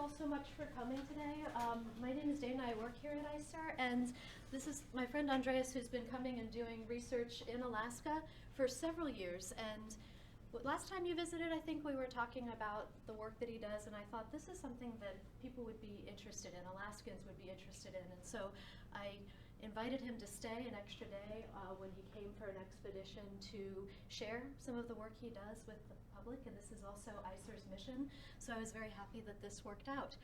all so much for coming today. My name is Dana, I work here at ISER, and this is my friend Andreas, who's been coming and doing research in Alaska for several years. And last time you visited, I think we were talking about the work that he does, and I thought this is something that people would be interested in, Alaskans would be interested in. And so I invited him to stay an extra day when he came for an expedition to share some of the work he does with the public, and this is also ISER's mission, so I was very happy that this worked out.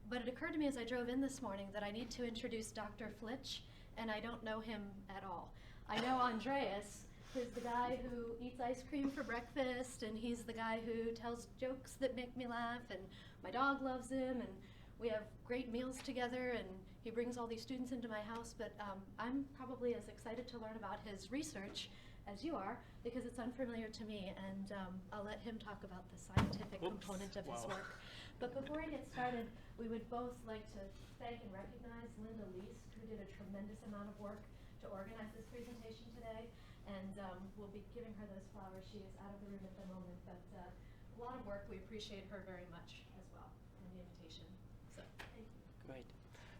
But it occurred to me as I drove in this morning that I need to introduce Dr. Pflitsch, and I don't know him at all. I know Andreas, who's the guy who eats ice cream for breakfast, and he's the guy who tells jokes that make me laugh, and my dog loves him, and we have great meals together, and he brings all these students into my house, but I'm probably as excited to learn about his research as you are, because it's unfamiliar to me, and I'll let him talk about the scientific component of his work. But before I get started, we would both like to thank and recognize Linda Least, who did a tremendous amount of work to organize this presentation today, and we'll be giving her those flowers. She is out of the room at the moment, but a lot of work. We appreciate her very much as well, and the invitation. So, thank you. Great.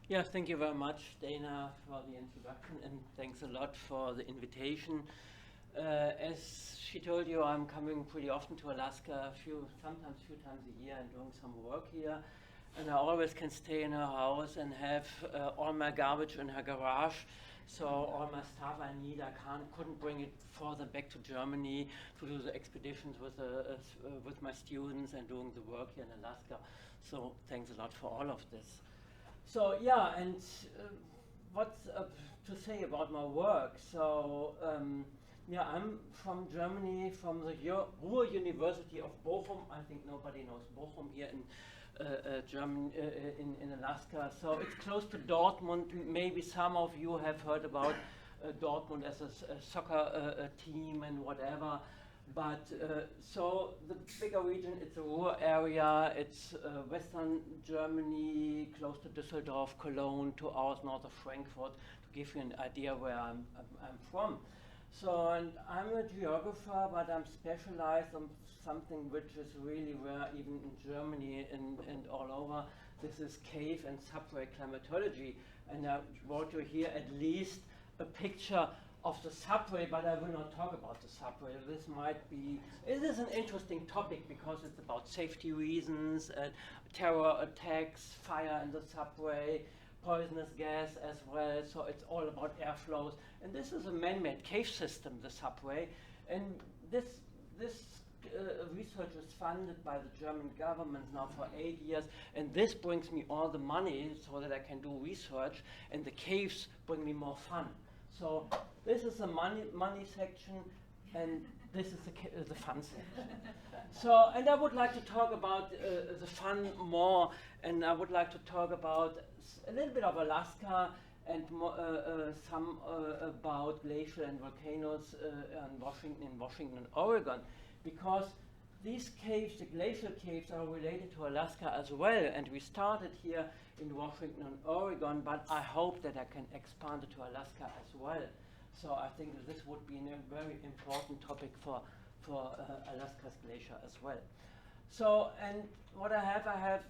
Yeah, thank you very much, Dana, for the introduction, and thanks a lot for the invitation. As she told you, I'm coming pretty often to Alaska, sometimes a few times a year, and doing some work here. And I always can stay in her house and have all my garbage in her garage. So all my stuff I need, couldn't bring it further back to Germany to do the expeditions with my students and doing the work here in Alaska. So thanks a lot for all of this. So yeah, and what's to say about my work? So yeah, I'm from Germany, from the Ruhr University of Bochum. I think nobody knows Bochum here in Germany, in Alaska. So it's close to Dortmund. Maybe some of you have heard about Dortmund as a soccer team and whatever. But so the bigger region, it's the Ruhr area. It's Western Germany, close to Düsseldorf, Cologne, 2 hours north of Frankfurt, to give you an idea where I'm from. So, and I'm a geographer, but I'm specialized on something which is really rare even in Germany and all over. This is cave and subway climatology. And I brought you here at least a picture of the subway, but I will not talk about the subway. It is an interesting topic because it's about safety reasons, terror attacks, fire in the subway, poisonous gas as well, so it's all about airflows. And this is a man-made cave system, the subway, and this research is funded by the German government now for 8 years, and this brings me all the money so that I can do research, and the caves bring me more fun. So this is the money section, and this is the fun section. So, and I would like to talk about the fun more, and I would like to talk about a little bit of Alaska and some about glacial and volcanoes in Washington and Oregon, because these caves, the glacial caves, are related to Alaska as well, and we started here in Washington and Oregon, but I hope that I can expand it to Alaska as well. So I think that this would be a very important topic for Alaska's glacier as well. So, and what I have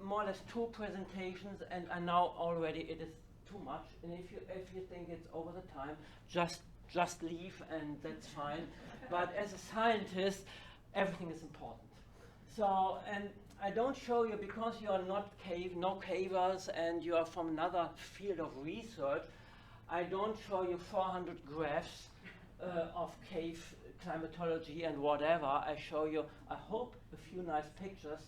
more or less 2 presentations, and I know already it is too much, and if you think it's over the time, just leave, and that's fine. But as a scientist, everything is important. So, and I don't show you because you are not no cavers, and you are from another field of research. I don't show you 400 graphs of cave climatology and whatever. I show you, I hope, a few nice pictures,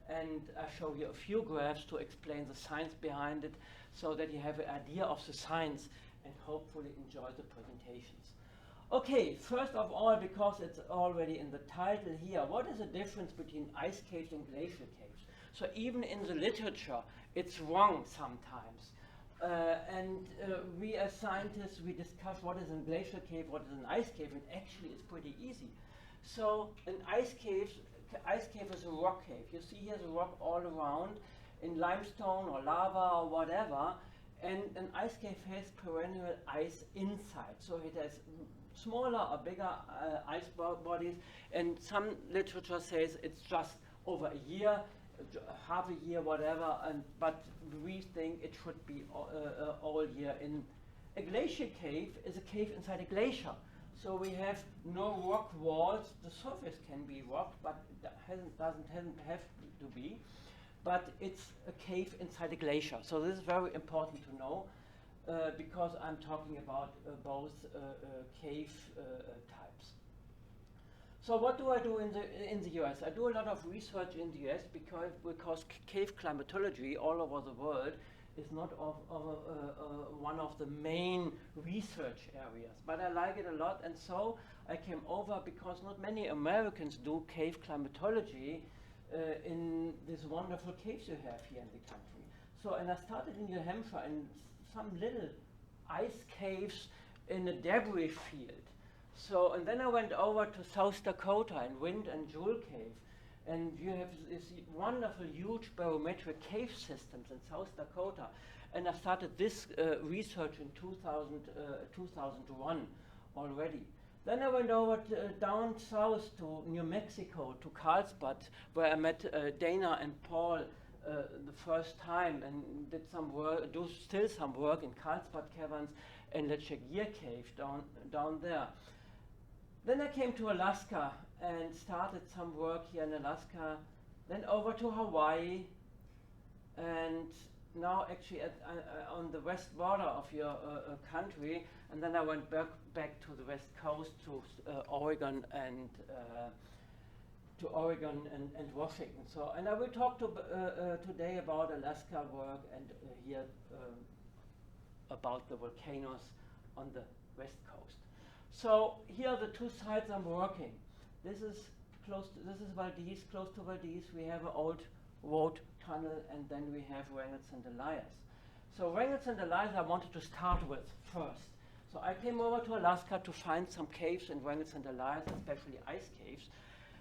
and I show you a few graphs to explain the science behind it, so that you have an idea of the science and hopefully enjoy the presentations. Okay, first of all, because it's already in the title here, what is the difference between ice caves and glacial caves? So even in the literature, it's wrong sometimes. We as scientists, we discuss what is a glacial cave, what is an ice cave, and actually it's pretty easy. So an ice cave is a rock cave. You see here's a rock all around in limestone or lava or whatever, and an ice cave has perennial ice inside. So it has smaller or bigger ice bodies, and some literature says it's just over a year half a year, whatever, but we think it should be all year. A glacier cave is a cave inside a glacier. So we have no rock walls. The surface can be rock, but it doesn't have to be. But it's a cave inside a glacier. So this is very important to know because I'm talking about both cave types. So what do I do in the US? I do a lot of research in the US because cave climatology all over the world is not one of the main research areas, but I like it a lot, and so I came over because not many Americans do cave climatology in these wonderful caves you have here in the country. So, and I started in New Hampshire in some little ice caves in a debris field. So, and then I went over to South Dakota in Wind and Jewel Cave. And you have this wonderful, huge barometric cave systems in South Dakota. And I started this research in 2001 already. Then I went over down south to New Mexico, to Carlsbad, where I met Dana and Paul the first time and did some work, do still some work in Carlsbad Caverns and Le Cheguier Cave down there. Then I came to Alaska and started some work here in Alaska, then over to Hawaii, and now actually on the west border of your country, and then I went back to the west coast to Oregon and Washington. So, and I will talk today about Alaska work and here about the volcanoes on the west coast. So here are the two sites I'm working. This is Valdez, close to Valdez. We have an old road tunnel, and then we have Reynolds and Elias. So Reynolds and Elias I wanted to start with first. So I came over to Alaska to find some caves in Reynolds and Elias, especially ice caves.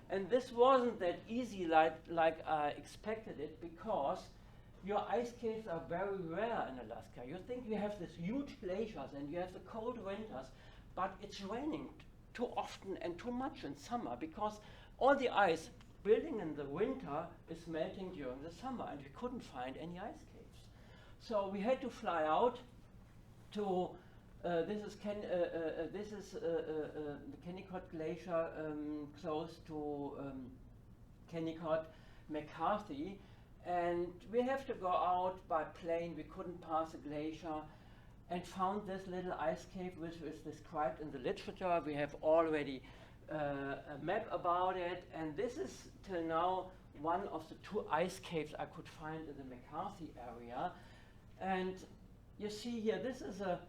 And this wasn't that easy like I expected it, because your ice caves are very rare in Alaska. You think you have these huge glaciers and you have the cold winters, but it's raining too often and too much in summer because all the ice building in the winter is melting during the summer, and we couldn't find any ice caves. So we had to fly out to this is the Kennecott Glacier close to Kennecott McCarthy, and we have to go out by plane. We couldn't pass a glacier, and found this little ice cave which is described in the literature. We have already a map about it, and this is till now one of the two ice caves I could find in the McCarthy area. And you see here, this is a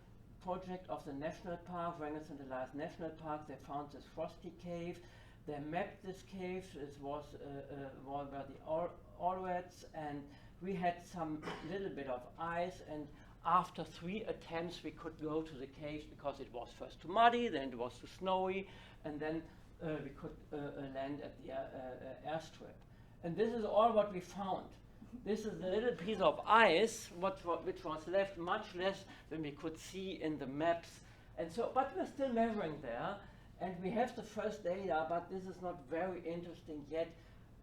project of the National Park, Reynolds and Elias National Park. They found this frosty cave. They mapped this cave. It was where the Allreds, and we had some little bit of ice, and after 3 attempts we could go to the caves because it was first too muddy, then it was too snowy, and then we could land at the airstrip. And this is all what we found. This is a little piece of ice which was left, much less than we could see in the maps. And so, but we're still measuring there, and we have the first data, but this is not very interesting yet.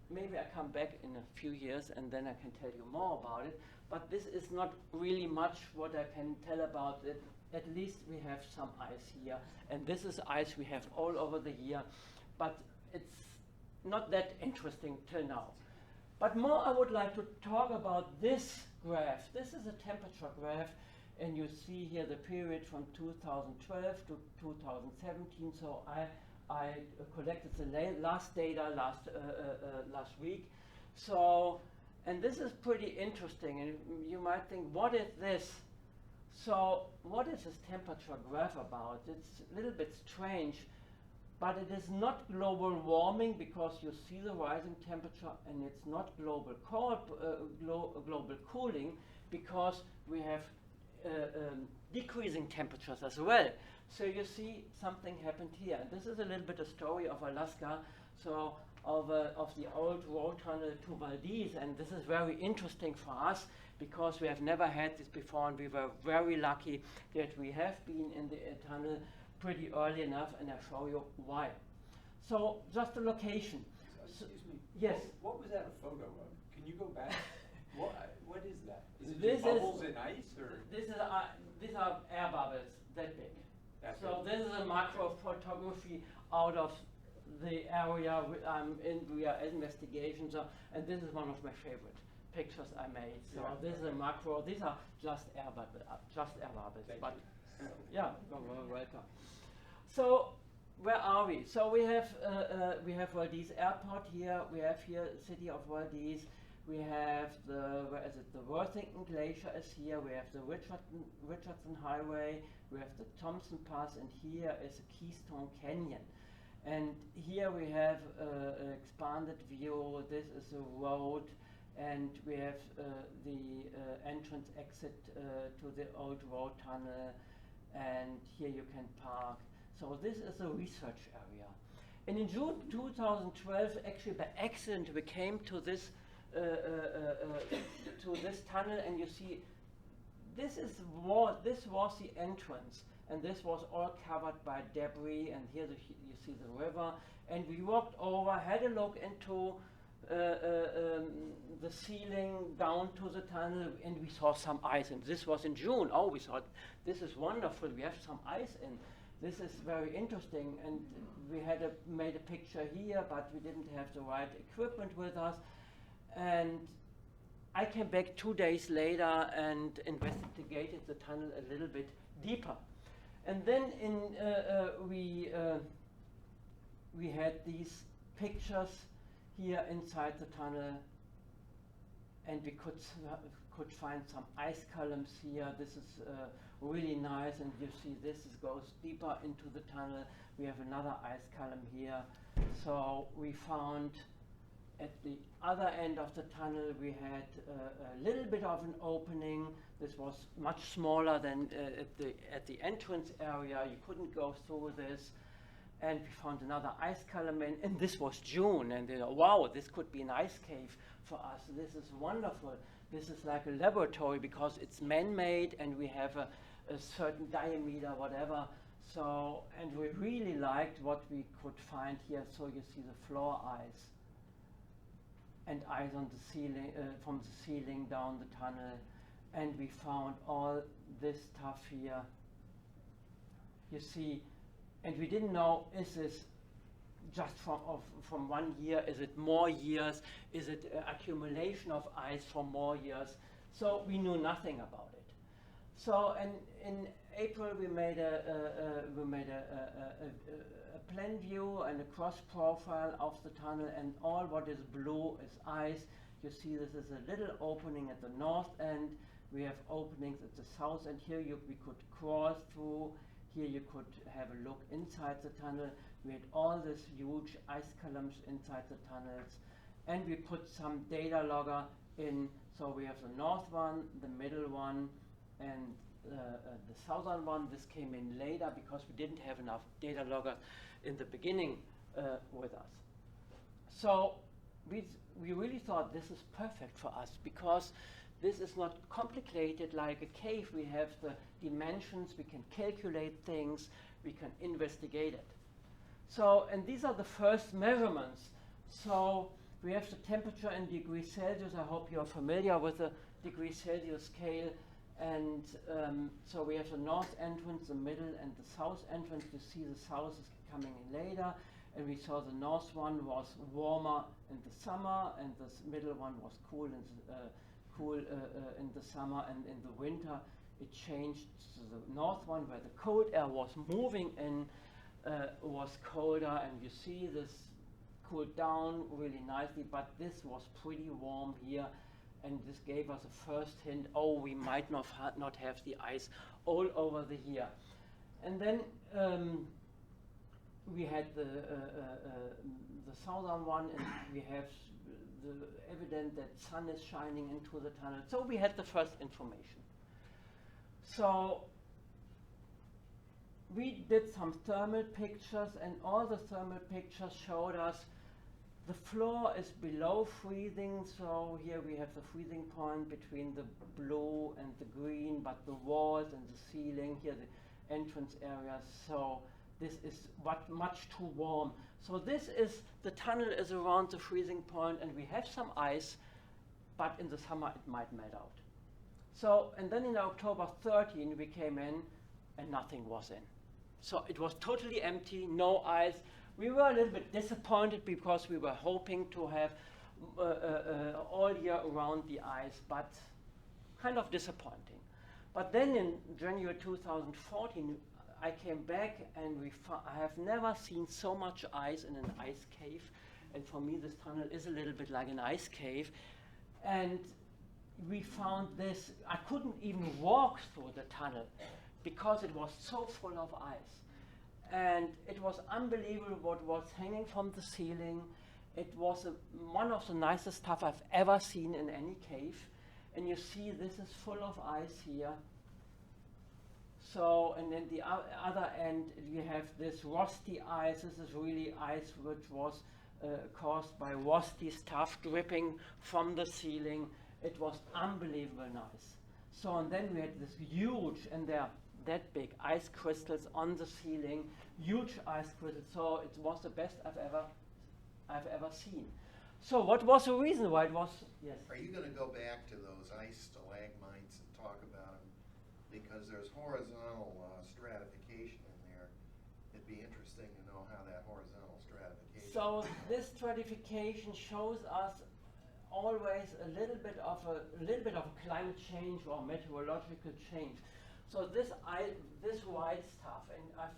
Maybe I come back in a few years and then I can tell you more about it. But this is not really much what I can tell about it. At least we have some ice here. And this is ice we have all over the year. But it's not that interesting till now. But more I would like to talk about this graph. This is a temperature graph. And you see here the period from 2012 to 2017. So I collected the last data last week. So, and this is pretty interesting, and you might think, what is this? So, what is this temperature graph about? It's a little bit strange, but it is not global warming because you see the rising temperature, and it's not global cooling because we have decreasing temperatures as well. So you see something happened here. And this is a little bit a story of Alaska, so of the old road tunnel to Valdez, and this is very interesting for us because we have never had this before, and we were very lucky that we have been in the tunnel pretty early enough, and I'll show you why. So just the location. Excuse me. Yes. What was that a photo of? Can you go back? What is that? Is it This just bubbles in ice, or? These are air bubbles that big. That So big? this is a macro photography out of the area I'm in via investigation. So, and this is one of my favorite pictures I made. So Yeah. this is a macro. These are just air bubbles. Thank But you. yeah, you're welcome. So where are we? So we have Valdez Airport here. We have here city of Valdez. We have the the Worthington Glacier is here. We have the Richardson Highway. We have the Thompson Pass, and here is a Keystone Canyon. And here we have an expanded view. This is a road, and we have the entrance exit to the old road tunnel, and here you can park. So this is a research area. And in June 2012, actually by accident, we came to this tunnel, and you see this was the entrance, and this was all covered by debris, and here you see the river, and we walked over, had a look into the ceiling down to the tunnel, and we saw some ice, and this was in June. Oh, we thought, this is wonderful, we have some ice in. This is very interesting, and we had made a picture here, but we didn't have the right equipment with us. And I came back 2 days later and investigated the tunnel a little bit deeper. And then we had these pictures here inside the tunnel, and we could find some ice columns here. This is really nice, and you see this goes deeper into the tunnel. We have another ice column here. So we found at the other end of the tunnel we had a little bit of an opening. This was much smaller than at the entrance area. You couldn't go through this. And we found another ice column, and this was June, and wow, this could be an ice cave for us. This is wonderful. This is like a laboratory because it's man-made, and we have a certain diameter, whatever. So, and we really liked what we could find here. So you see the floor ice and ice on the ceiling, from the ceiling down the tunnel, and we found all this stuff here. You see. And we didn't know, is this just from 1 year? Is it more years? Is it accumulation of ice for more years? So we knew nothing about it. So in April we made a plan view and a cross profile of the tunnel, and all what is blue is ice. You see this is a little opening at the north end. We have openings at the south end. Here we could crawl through. Here you could have a look inside the tunnel. We had all these huge ice columns inside the tunnels, and we put some data logger in. So we have the north one, the middle one, and the southern one. This came in later because we didn't have enough data logger in the beginning with us. So we really thought this is perfect for us because this is not complicated like a cave. We have the dimensions, we can calculate things, we can investigate it. So, and these are the first measurements. So we have the temperature in degrees Celsius. I hope you're familiar with the degrees Celsius scale. And so we have the north entrance, the middle, and the south entrance. You see the south is coming in later. And we saw the north one was warmer in the summer, and the middle one was cool in the summer, and in the winter it changed to the north one where the cold air was moving in, was colder, and you see this cooled down really nicely, but this was pretty warm here, and this gave us a first hint, oh, we might not have the ice all over the here. And then we had the southern one, and we have the evidence that sun is shining into the tunnel. So we had the first information. So we did some thermal pictures, and all the thermal pictures showed us the floor is below freezing. So here we have the freezing point between the blue and the green, but the walls and the ceiling, here the entrance areas. So this is much too warm. So this is, the tunnel is around the freezing point, and we have some ice but in the summer it might melt out. So, and then in October 13 we came in and nothing was in. So it was totally empty, no ice. We were a little bit disappointed because we were hoping to have all year around the ice, but kind of disappointing. But then in January 2014, I came back and I have never seen so much ice in an ice cave. And for me, this tunnel is a little bit like an ice cave. And we found this, I couldn't even walk through the tunnel because it was so full of ice. And it was unbelievable what was hanging from the ceiling. It was one of the nicest stuff I've ever seen in any cave. And you see this is full of ice here. So, and then the other end, you have this rusty ice. This is really ice which was caused by rusty stuff dripping from the ceiling. It was unbelievable nice. So, and then we had this huge, and they're that big, ice crystals on the ceiling, huge ice crystals. So it was the best I've ever seen. So what was the reason why it was? Yes. Are you going to go back to those ice stalagmites and talk about them? Because there's horizontal stratification in there. It'd be interesting to know how that horizontal stratification. So this stratification shows us always a little bit of a climate change or meteorological change. So this white stuff, and I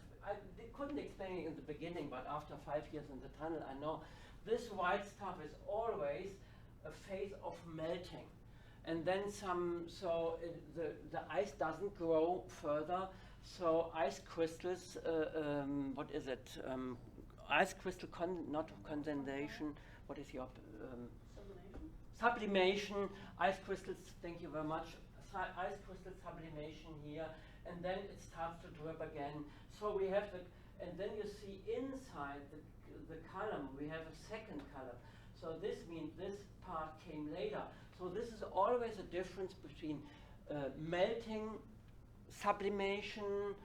couldn't explain it in the beginning, but after 5 years in the tunnel, I know this white stuff is always a phase of melting. And then the ice doesn't grow further, so ice crystals, what is it? Ice crystal, not condensation, what is your? Sublimation, ice crystals, thank you very much. Ice crystal sublimation here, and then it starts to drip again. So we have and then you see inside the column, we have a second column. So this means this part came later. So this is always a difference between melting, sublimation,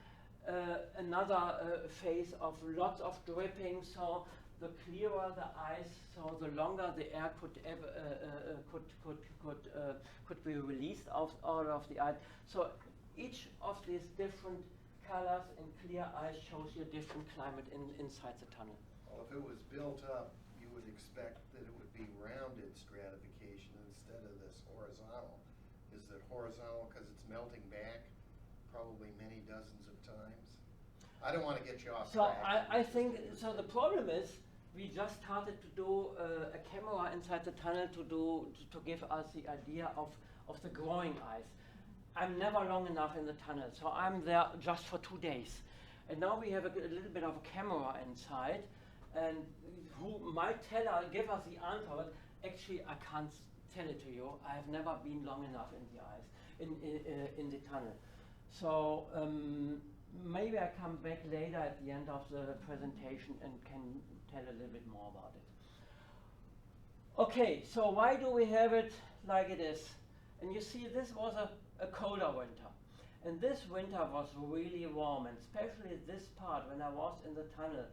another phase of lots of dripping. So the clearer the ice, so the longer the air could be released out of the ice. So each of these different colors in clear ice shows you a different climate inside the tunnel. Well, if it was built up, you would expect that it would be rounded stratification instead of this horizontal. Is it horizontal because it's melting back probably many dozens of times? I don't want to get you off track. So I think, so the problem is, we just started to do a camera inside the tunnel to give us the idea of the growing ice. I'm never long enough in the tunnel, so I'm there just for 2 days. And now we have a little bit of a camera inside, and who might give us the answer, but actually I can't tell it to you. I have never been long enough in the ice, in the tunnel. So maybe I come back later at the end of the presentation and can tell a little bit more about it. Okay, so why do we have it like it is? And you see, this was a colder winter. And this winter was really warm, and especially this part, when I was in the tunnel,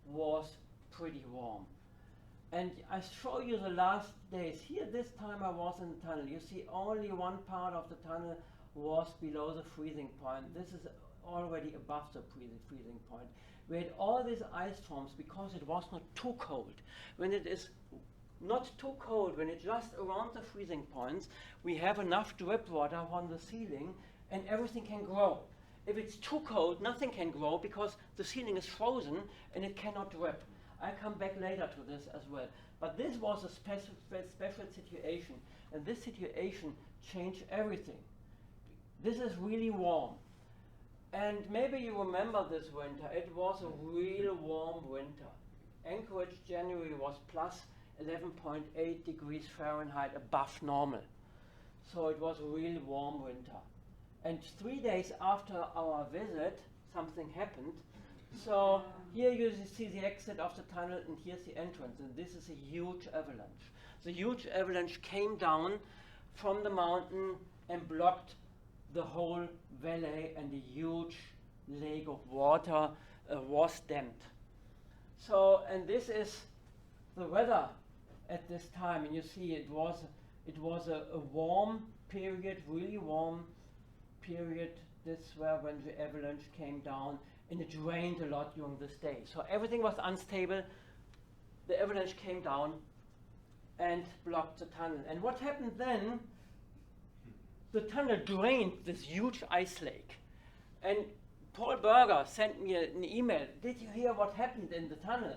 was pretty warm. And I show you the last days. Here, this time I was in the tunnel. You see, only one part of the tunnel was below the freezing point. This is already above the freezing point. We had all these ice storms because it was not too cold. When it is not too cold, when it's just around the freezing points, we have enough drip water on the ceiling and everything can grow. If it's too cold, nothing can grow because the ceiling is frozen and it cannot drip. I come back later to this as well. But this was a special situation, and this situation changed everything. This is really warm. And maybe you remember this winter. It was a real warm winter. Anchorage, January was plus 11.8 degrees Fahrenheit above normal. So it was a really warm winter. And 3 days after our visit, something happened. So here you see the exit of the tunnel, and here's the entrance. And this is a huge avalanche. The huge avalanche came down from the mountain and blocked the whole valley, and a huge lake of water was dammed. So, and this is the weather at this time, and you see it It was a warm period, really warm period. This were when the avalanche came down, and it rained a lot during this day. So everything was unstable. The avalanche came down and blocked the tunnel. And what happened then? The tunnel drained this huge ice lake. And Paul Berger sent me an email. Did you hear what happened in the tunnel?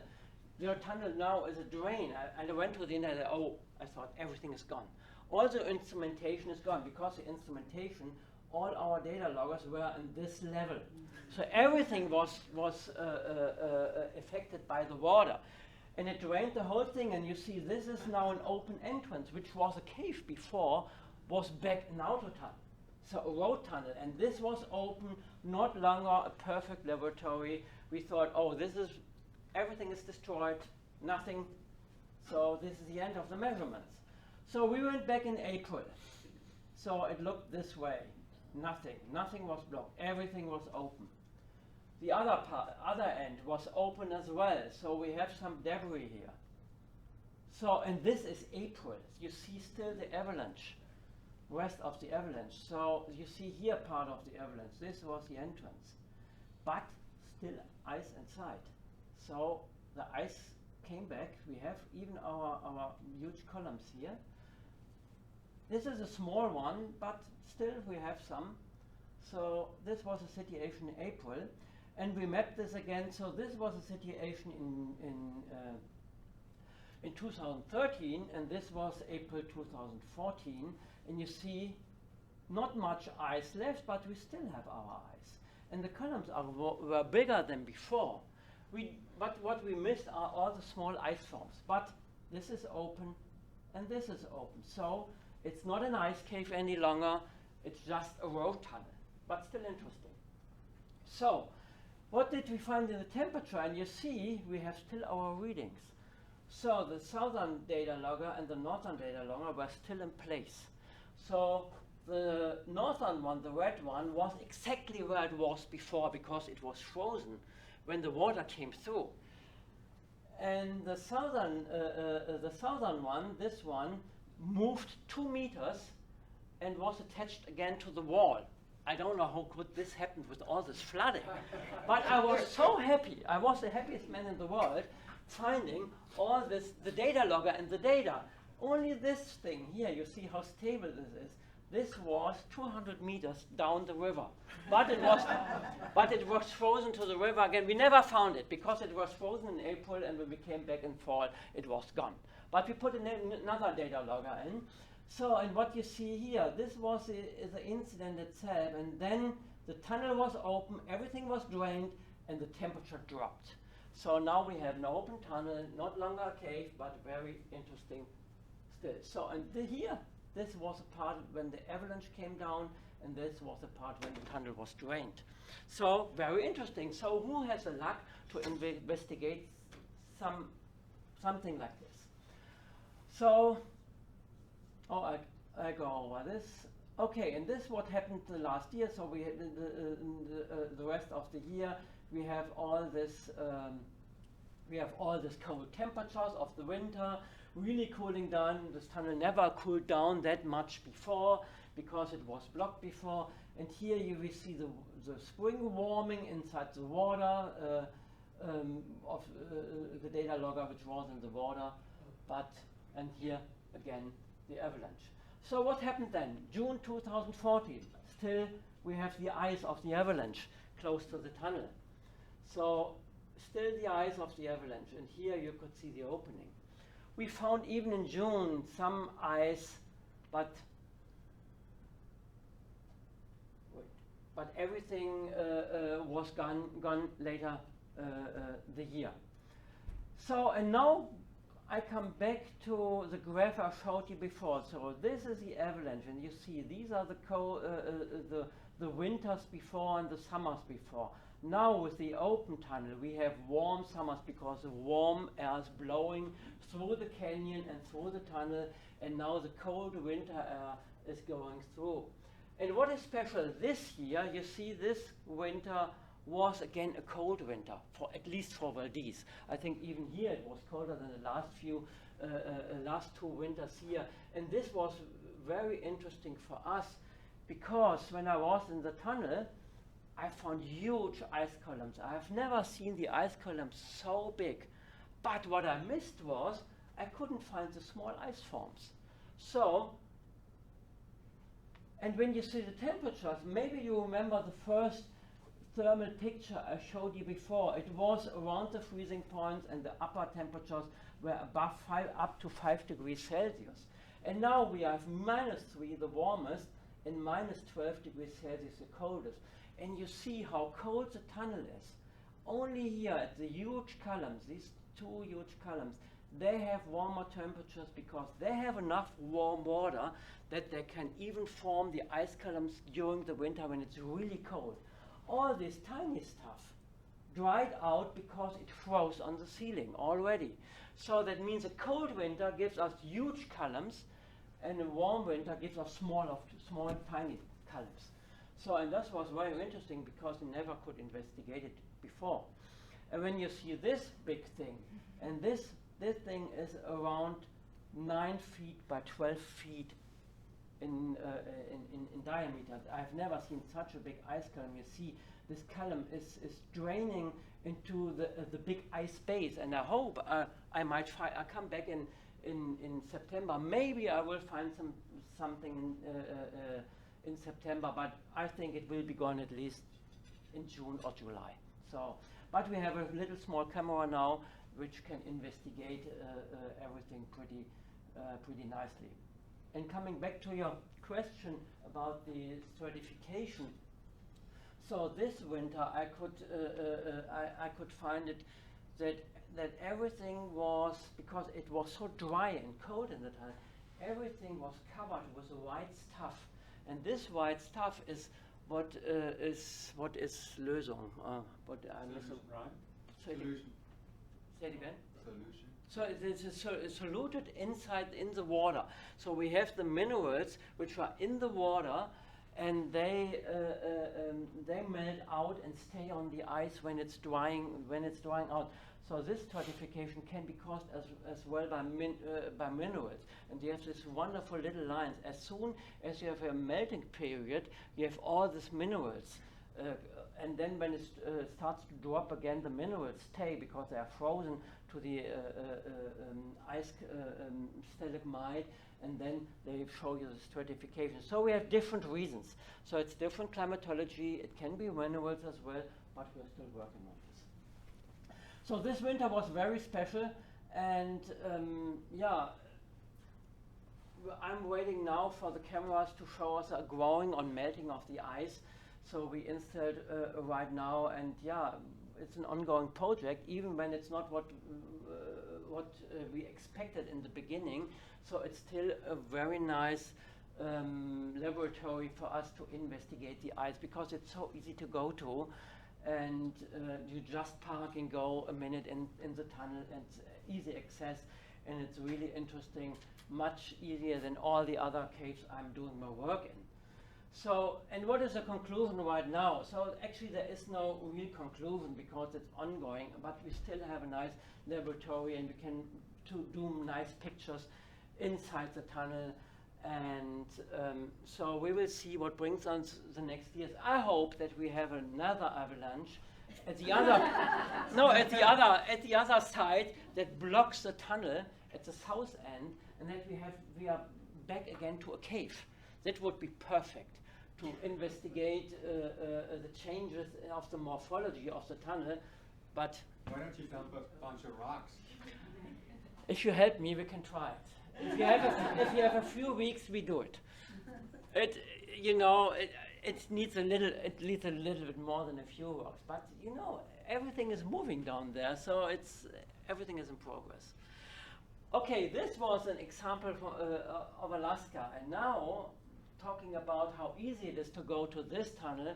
Your tunnel now is a drain. And I went to the internet. Oh, I thought everything is gone. All the instrumentation is gone, because the instrumentation, all our data loggers were in this level. So everything was affected by the water. And it drained the whole thing, and you see this is now an open entrance, which was a cave before, was back an auto tunnel. So a road tunnel, and this was open, not longer a perfect laboratory. We thought, oh, everything is destroyed, nothing. So this is the end of the measurements. So we went back in April. So it looked this way, nothing was blocked, everything was open. The other end was open as well, so we have some debris here. So, and this is April. You see still the avalanche, rest of the avalanche. So you see here part of the avalanche. This was the entrance, but still ice inside. So the ice came back. We have even our huge columns here. This is a small one, but still we have some. So this was a situation in April. And we mapped this again. So this was a situation in 2013, and this was April 2014. And you see, not much ice left, but we still have our ice. And the columns were bigger than before. But what we missed are all the small ice forms. But this is open, and this is open. So it's not an ice cave any longer. It's just a road tunnel, but still interesting. So what did we find in the temperature? And you see, we have still our readings. So the southern data logger and the northern data logger were still in place. So the northern one, the red one, was exactly where it was before, because it was frozen when the water came through. And the southern one, this one, moved 2 meters and was attached again to the wall. I don't know how could this happen with all this flooding, but I was so happy. I was the happiest man in the world, finding all this, the data logger and the data. Only this thing here, you see how stable this is. This was 200 meters down the river, but it was frozen to the river again. We never found it because it was frozen in April, and when we came back in fall, it was gone. But we put another data logger in. So, and what you see here, this was the incident itself, and then the tunnel was open, everything was drained, and the temperature dropped. So now we have an open tunnel, not longer a cave, but very interesting still. So, and here, this was a part when the avalanche came down, and this was a part when the tunnel was drained. So, very interesting. So, who has the luck to investigate something like this? So, I go over this. Okay, and this is what happened the last year. So we had the rest of the year, we have all this cold temperatures of the winter, really cooling down. This tunnel never cooled down that much before because it was blocked before. And here you will see the spring warming inside the water of the data logger, which was in the water. And here again, the avalanche. So what happened then? June 2014, still we have the eyes of the avalanche close to the tunnel. So still the eyes of the avalanche, and here you could see the opening. We found even in June some ice, but everything was gone later the year. So, and now I come back to the graph I showed you before. So this is the avalanche, and you see these are the winters before and the summers before. Now with the open tunnel, we have warm summers because the warm air is blowing through the canyon and through the tunnel, and now the cold winter air is going through. And what is special this year, you see this winter was again a cold winter, at least for Valdez. I think even here it was colder than the last few last 2 winters here. And this was very interesting for us because when I was in the tunnel, I found huge ice columns. I have never seen the ice columns so big. But what I missed was I couldn't find the small ice forms. So, and when you see the temperatures, maybe you remember the first thermal picture I showed you before. It was around the freezing point and the upper temperatures were above up to 5 degrees Celsius. And now we have -3, the warmest, and -12 degrees Celsius, the coldest. And you see how cold the tunnel is. Only here at the huge columns, these 2 huge columns, they have warmer temperatures because they have enough warm water that they can even form the ice columns during the winter when it's really cold. All this tiny stuff dried out because it froze on the ceiling already. So that means a cold winter gives us huge columns and a warm winter gives us small tiny columns. So, and that was very interesting because we never could investigate it before. And when you see this big thing, and this thing is around 9 feet by 12 feet in diameter. I've never seen such a big ice column. You see this column is draining into the big ice base, and I hope I might I come back in September. Maybe I will find something in September, but I think it will be gone at least in June or July. So, but we have a little small camera now which can investigate everything pretty nicely. And coming back to your question about the stratification, so this winter I could find it that everything was, because it was so dry and cold in the tunnel, everything was covered with a white stuff, and this white stuff is what is Lösung? What I miss. Solution. Say it again. Solution. So it's soluted inside in the water. So we have the minerals which are in the water, and they melt out and stay on the ice when it's drying out. So this stratification can be caused as well by minerals. And you have these wonderful little lines. As soon as you have a melting period, you have all these minerals. And then when it starts to drop again, the minerals stay because they are frozen to the ice stalagmite, and then they show you the stratification. So we have different reasons. So it's different climatology. It can be minerals as well, but we're still working on this. So this winter was very special, and yeah, I'm waiting now for the cameras to show us a growing or melting of the ice. So we installed right now, and yeah, it's an ongoing project, even when it's not what we expected in the beginning. So it's still a very nice laboratory for us to investigate the ice, because it's so easy to go to, and you just park and go a minute in the tunnel, and it's easy access, and it's really interesting, much easier than all the other caves I'm doing my work in. So, and what is the conclusion right now? So actually there is no real conclusion because it's ongoing, but we still have a nice laboratory, and we can do nice pictures inside the tunnel. And so we will see what brings us the next years. I hope that we have another avalanche at the other, no, at the other side that blocks the tunnel at the south end, and that we are back again to a cave. That would be perfect to investigate the changes of the morphology of the tunnel. But Why don't you dump a bunch of rocks? if you help me, we can try it. If you have a few weeks, we do it. It needs a little bit more than a few rocks, but everything is moving down there, so everything is in progress. Okay, this was an example of Alaska, and now, talking about how easy it is to go to this tunnel,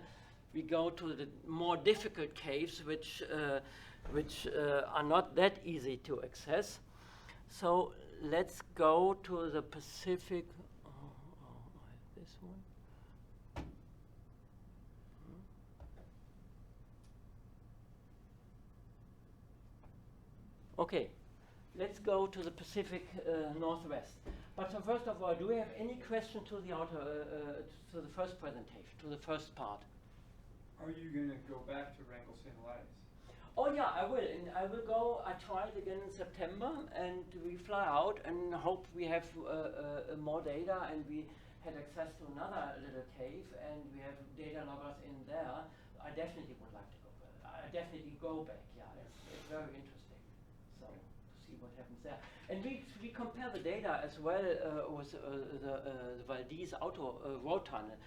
we go to the more difficult caves, which are not that easy to access. So let's go to the Pacific. This one. Okay, let's go to the Pacific Northwest. But so first of all, do we have any question to the to the first presentation, to the first part? Are you going to go back to Wrangell St. Elias? Oh yeah, I will. And I will go. I tried again in September, and we fly out and hope we have more data. And we had access to another little cave, and we have data loggers in there. I definitely would like to go. I definitely go back. Yeah, it's very interesting. So to see what happens there, and we compare the data as well with the Valdez Auto road tunnel,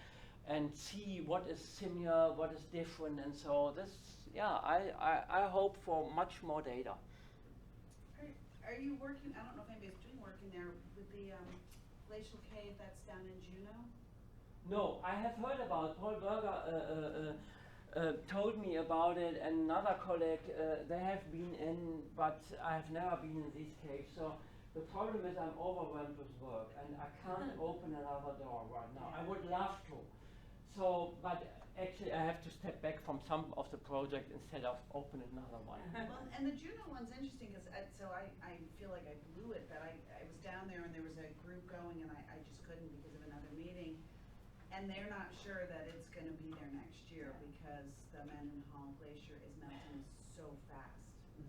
and see what is similar, what is different, and so this. Yeah, I hope for much more data. Are you working, I don't know if anybody's doing work in there with the glacial cave that's down in Juneau? No, I have heard about Paul Berger told me about it, and another colleague, they have been in, but I have never been in these caves. So the problem is I'm overwhelmed with work, and I can't open another door right now. I would love to. So, but actually I have to step back from some of the project instead of open another one. Well, and the Juneau one's interesting because I feel like I blew it, but I was down there and there was a group going and I just couldn't because of another meeting. And they're not sure that it's going to be there next year because the Mendenhall Glacier is melting so fast.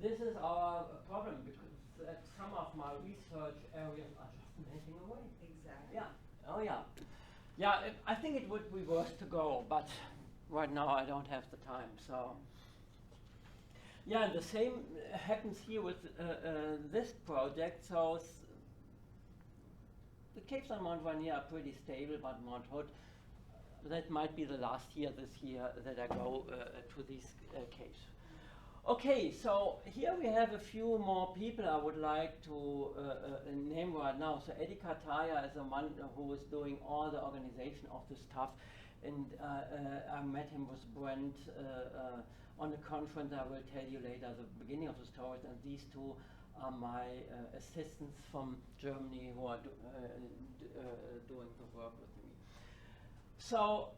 This is our problem because some of my research areas are just melting away. Exactly. Yeah. Oh yeah. Yeah, I think it would be worth to go, but right now I don't have the time. So, yeah, and the same happens here with this project. So, the caves on Mount Rainier are pretty stable, but Mount Hood, that might be the last year this year that I go to these caves. Okay, so here we have a few more people I would like to name right now. So Eddie Kataya is the one who is doing all the organization of this stuff, and I met him with Brent on the conference. I will tell you later the beginning of the story, and these two are my assistants from Germany who are doing the work with me. So.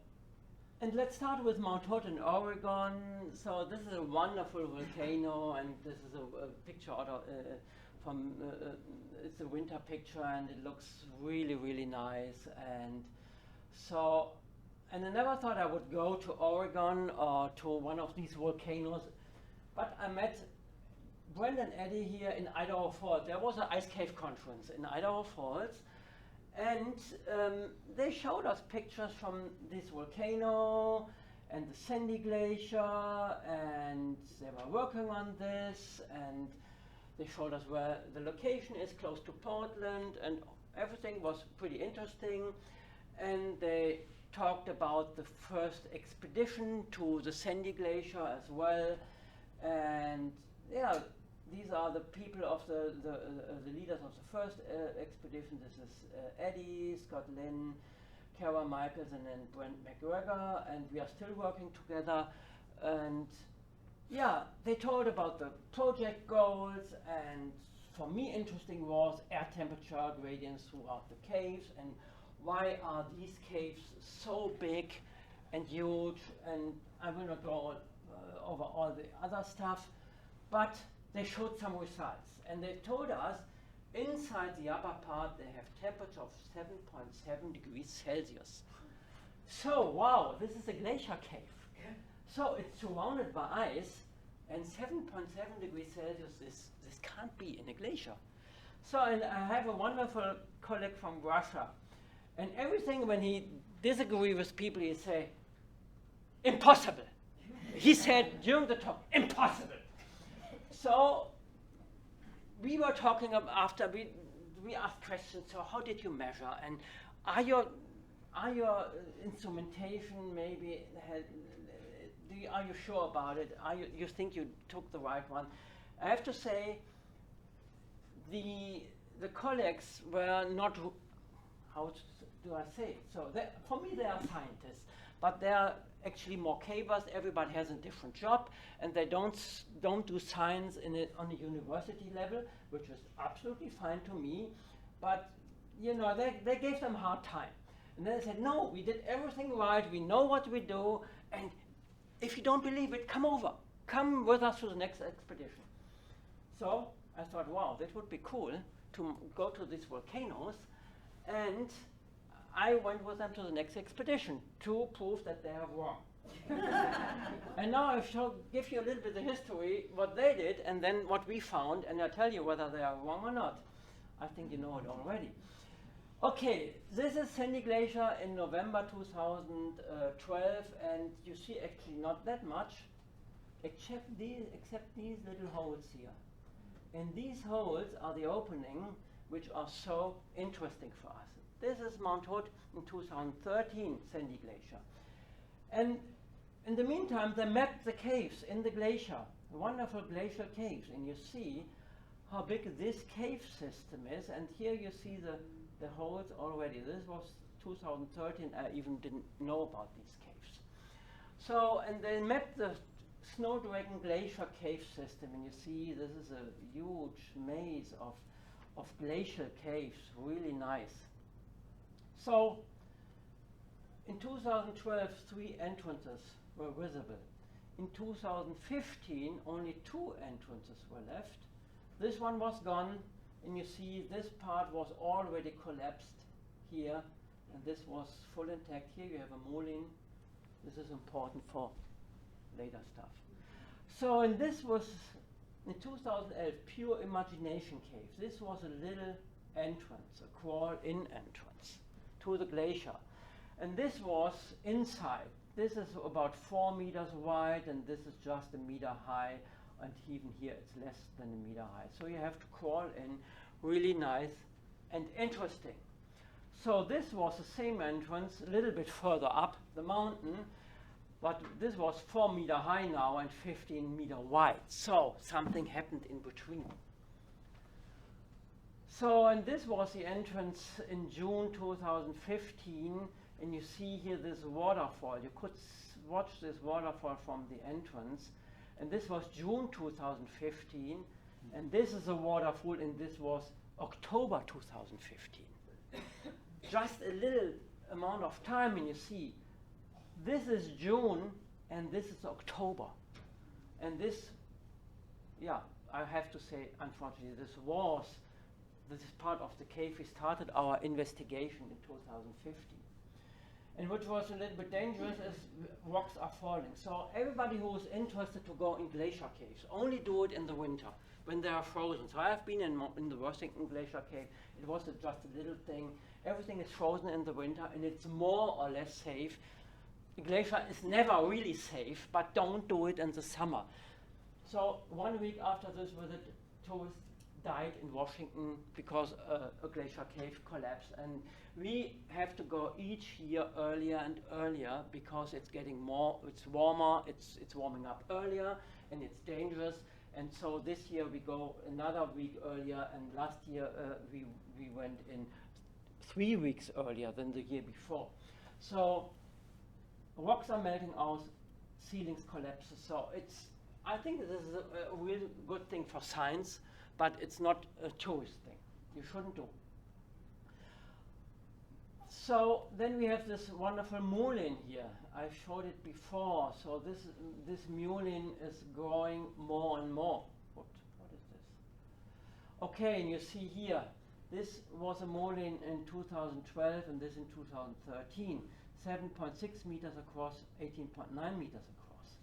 And let's start with Mount Hood in Oregon. So this is a wonderful volcano, and this is a picture out of, from, it's a winter picture, and it looks really, really nice. And so, and I never thought I would go to Oregon or to one of these volcanoes, but I met Brent and Eddie here in Idaho Falls. There was an ice cave conference in Idaho Falls. And they showed us pictures from this volcano and the Sandy Glacier, and they were working on this, and they showed us where the location is, close to Portland, and everything was pretty interesting. And they talked about the first expedition to the Sandy Glacier as well. And yeah, these are the people of the leaders of the first expedition. This is Eddie, Scott Lynn, Kara Michaels, and then Brent McGregor, and we are still working together. And yeah, they told about the project goals, and for me interesting was air temperature gradients throughout the caves, and why are these caves so big and huge. And I will not go over all the other stuff, but they showed some results, and they told us inside the upper part they have temperature of 7.7 degrees Celsius. So wow, this is a glacier cave. So it's surrounded by ice, and 7.7 degrees Celsius, this can't be in a glacier. So, and I have a wonderful colleague from Russia, and everything when he disagrees with people, he say, impossible. He said during the talk, impossible. So we were talking after we asked questions. So how did you measure? And are your instrumentation maybe? Are you sure about it? You think you took the right one? I have to say, the colleagues were not. How do I say it? So for me, they are scientists, but they are actually more cavers. Everybody has a different job, and they don't do science on a university level, which is absolutely fine to me. But you know, they gave them a hard time, and then they said, "No, we did everything right. We know what we do, and if you don't believe it, come over. Come with us to the next expedition." So I thought, wow, that would be cool to go to these volcanoes, and I went with them to the next expedition to prove that they are wrong. And now I shall give you a little bit of history, what they did, and then what we found, and I'll tell you whether they are wrong or not. I think you know it already. Okay, this is Sandy Glacier in November 2012, and you see actually not that much, except these little holes here. And these holes are the opening which are so interesting for us. This is Mount Hood in 2013, Sandy Glacier. And in the meantime, they mapped the caves in the glacier, wonderful glacial caves, and you see how big this cave system is, and here you see the holes already. This was 2013, I even didn't know about these caves. So, and they mapped the Snow Dragon Glacier cave system, and you see this is a huge maze of glacial caves, really nice. So, in 2012, 3 entrances were visible. In 2015, only 2 entrances were left. This one was gone, and you see this part was already collapsed here, and this was full intact. Here you have a moline. This is important for later stuff. So, and this was in 2011, pure imagination cave. This was a little entrance, a crawl-in entrance to the glacier. And this was inside. This is about 4 meters wide, and this is just 1 meter high, and even here it's less than 1 meter high. So you have to crawl in, really nice and interesting. So this was the same entrance, a little bit further up the mountain, but this was 4 meter high now and 15 meter wide. So something happened in between. So, and this was the entrance in June 2015, and you see here this waterfall. You could watch this waterfall from the entrance, and this was June 2015, and this is a waterfall, and this was October 2015. Just a little amount of time, and you see, this is June, and this is October. And this, yeah, I have to say, unfortunately, this is part of the cave. We started our investigation in 2015. And what was a little bit dangerous is rocks are falling. So everybody who is interested to go in glacier caves, only do it in the winter when they are frozen. So I have been in the Washington Glacier Cave. It was just a little thing. Everything is frozen in the winter, and it's more or less safe. The glacier is never really safe, but don't do it in the summer. So 1 week after this visit, tourists died in Washington because a glacier cave collapsed, and we have to go each year earlier and earlier because it's getting more, it's warmer, it's warming up earlier, and it's dangerous. And so this year we go another week earlier, and last year we went in 3 weeks earlier than the year before. So rocks are melting out, ceilings collapse. So I think this is a real good thing for science, but it's not a tourist thing. You shouldn't do. So then we have this wonderful mullein here. I showed it before. So this mullein is growing more and more. What is this? Okay, and you see here, this was a mullein in 2012 and this in 2013. 7.6 meters across, 18.9 meters across.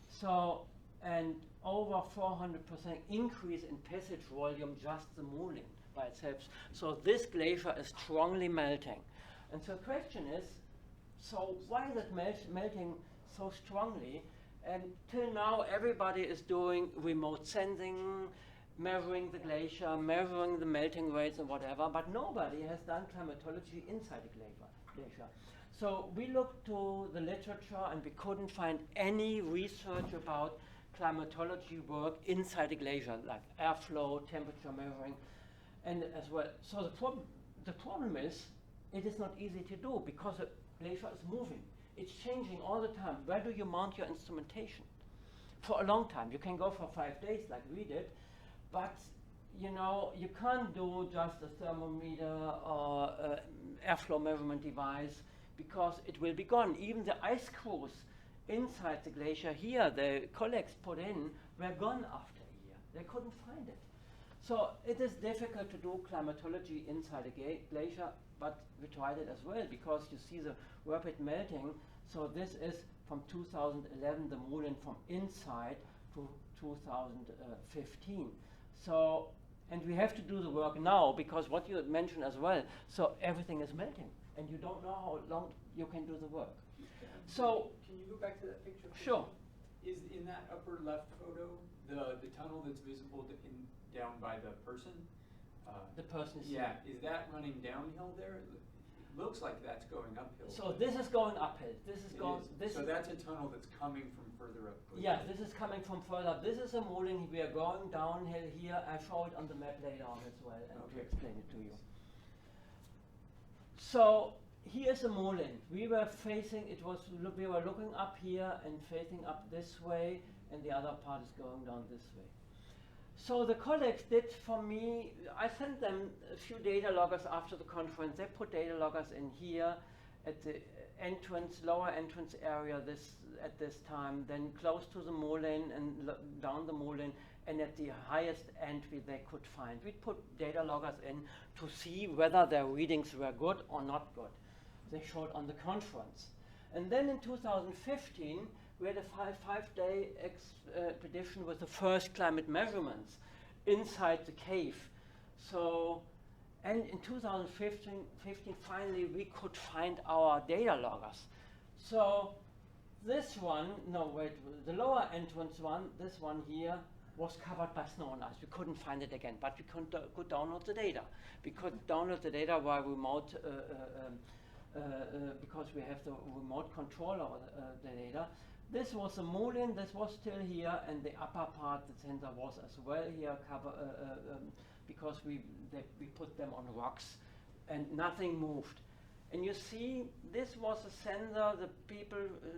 So, and over 400% increase in passage volume, just the mullein by itself. So this glacier is strongly melting. And so the question is, so why is it melting so strongly? And till now, everybody is doing remote sensing, measuring the glacier, measuring the melting rates and whatever, but nobody has done climatology inside the glacier. So we looked to the literature, and we couldn't find any research about climatology work inside the glacier, like airflow, temperature measuring, and as well. So the problem is, it is not easy to do because the glacier is moving. It's changing all the time. Where do you mount your instrumentation? For a long time. You can go for 5 days like we did, but you know, you can't do just a thermometer or airflow measurement device because it will be gone. Even the ice cores inside the glacier here, the collects put in, were gone after a year. They couldn't find it. So it is difficult to do climatology inside a glacier, but we tried it as well because you see the rapid melting. So this is from 2011, the modeling from inside to 2015. So, and we have to do the work now because what you mentioned as well, so everything is melting and you don't know how long you can do the work. So, can you go back to that picture? sure. Is in that upper left photo the tunnel that's visible down by the person? The person is Yeah, is that running downhill there? It looks like that's going uphill. So this is going uphill. This is It going. is. This So is, that's a tunnel that's coming from further up. yeah, this is coming from further. This is a modeling. We are going downhill here. I show it on the map later on as well, and to Okay. explain it to you. So here's a modeling. We were facing. It was. We were looking up here and facing up this way, and the other part is going down this way. So the colleagues did for me, I sent them a few data loggers after the conference. They put data loggers in here at the entrance, lower entrance area at this time, then close to the moraine and down the moraine, and at the highest entry they could find. We put data loggers in to see whether their readings were good or not good. They showed on the conference. And then in 2015, we had a five-day expedition with the first climate measurements inside the cave. So, and in 2015, finally, we could find our data loggers. So, this one, no, wait, the lower entrance one, this one here, was covered by snow and ice. We couldn't find it again, but we could download the data. We could download the data via remote, because we have the remote control of the data. This was the moraine, this was still here, and the upper part, the center was as well here, because we put them on rocks, and nothing moved. And you see, this was a sensor,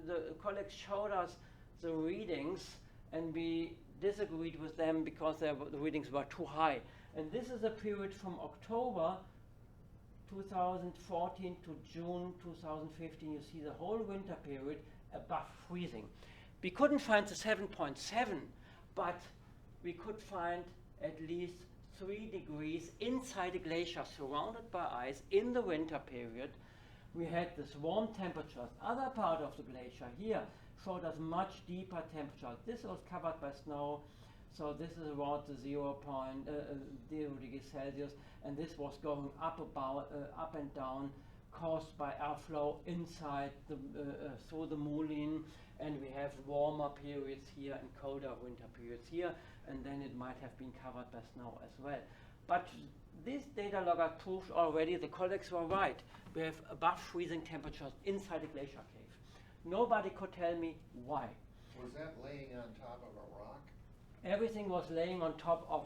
the colleagues showed us the readings, and we disagreed with them because the readings were too high. And this is a period from October 2014 to June 2015. You see the whole winter period above freezing. We couldn't find the 7.7, but we could find at least 3 degrees inside the glacier surrounded by ice in the winter period. We had this warm temperatures. Other part of the glacier here showed us much deeper temperatures. This was covered by snow, so this is about the 0 degrees Celsius, and this was going up and down, caused by airflow inside the through the moraine, and we have warmer periods here and colder winter periods here, and then it might have been covered by snow as well. But this data logger proved already the colleagues were right. We have above freezing temperatures inside the glacier cave. Nobody could tell me why. Was that laying on top of a rock? Everything was laying on top of,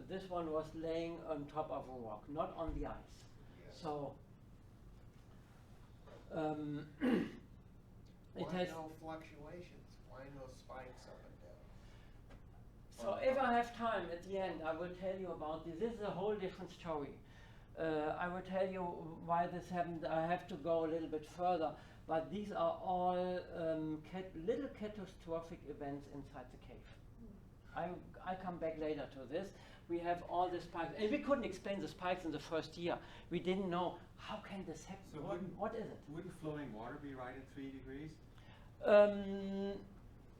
this one was laying on top of a rock, not on the ice. Yes. So, it Why has. no fluctuations? Why no spikes up and down? So if I have time at the end, I will tell you about this. This is a whole different story. I will tell you why this happened. I have to go a little bit further, but these are all little catastrophic events inside the cave. I come back later to this. We have all the spikes, and we couldn't explain the spikes in the first year. We didn't know how can this happen. So What is it? Wouldn't flowing water be right at 3 degrees?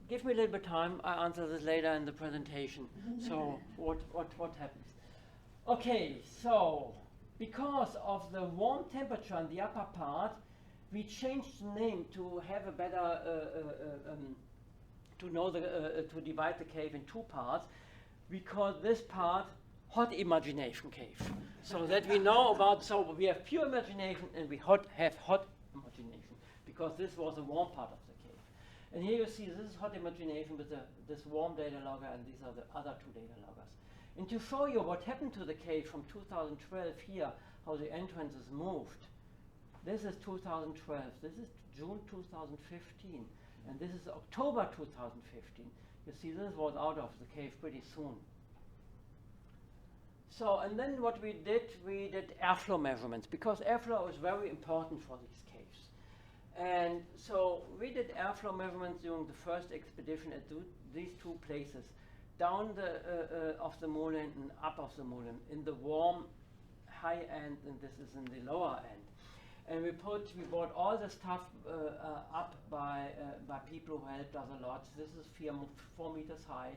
Give me a little bit of time. I answer this later in the presentation. So what happens? Okay, so because of the warm temperature in the upper part, we changed the name to have a better to know to divide the cave in 2 parts. We call this part hot imagination cave, so that we know about. So we have pure imagination and we have hot imagination, because this was a warm part of the cave. And here you see this is hot imagination with this warm data logger, and these are the other 2 data loggers. And to show you what happened to the cave from 2012 here, how the entrances moved. This is 2012. This is June 2015, and this is October 2015. You see, this was out of the cave pretty soon. So, and then what we did airflow measurements, because airflow is very important for these caves. And so we did airflow measurements during the first expedition at these 2 places, down of the mountain and up of the mountain in the warm high end, and this is in the lower end. And we brought all the stuff up by people who helped us a lot. This is 4 meters high.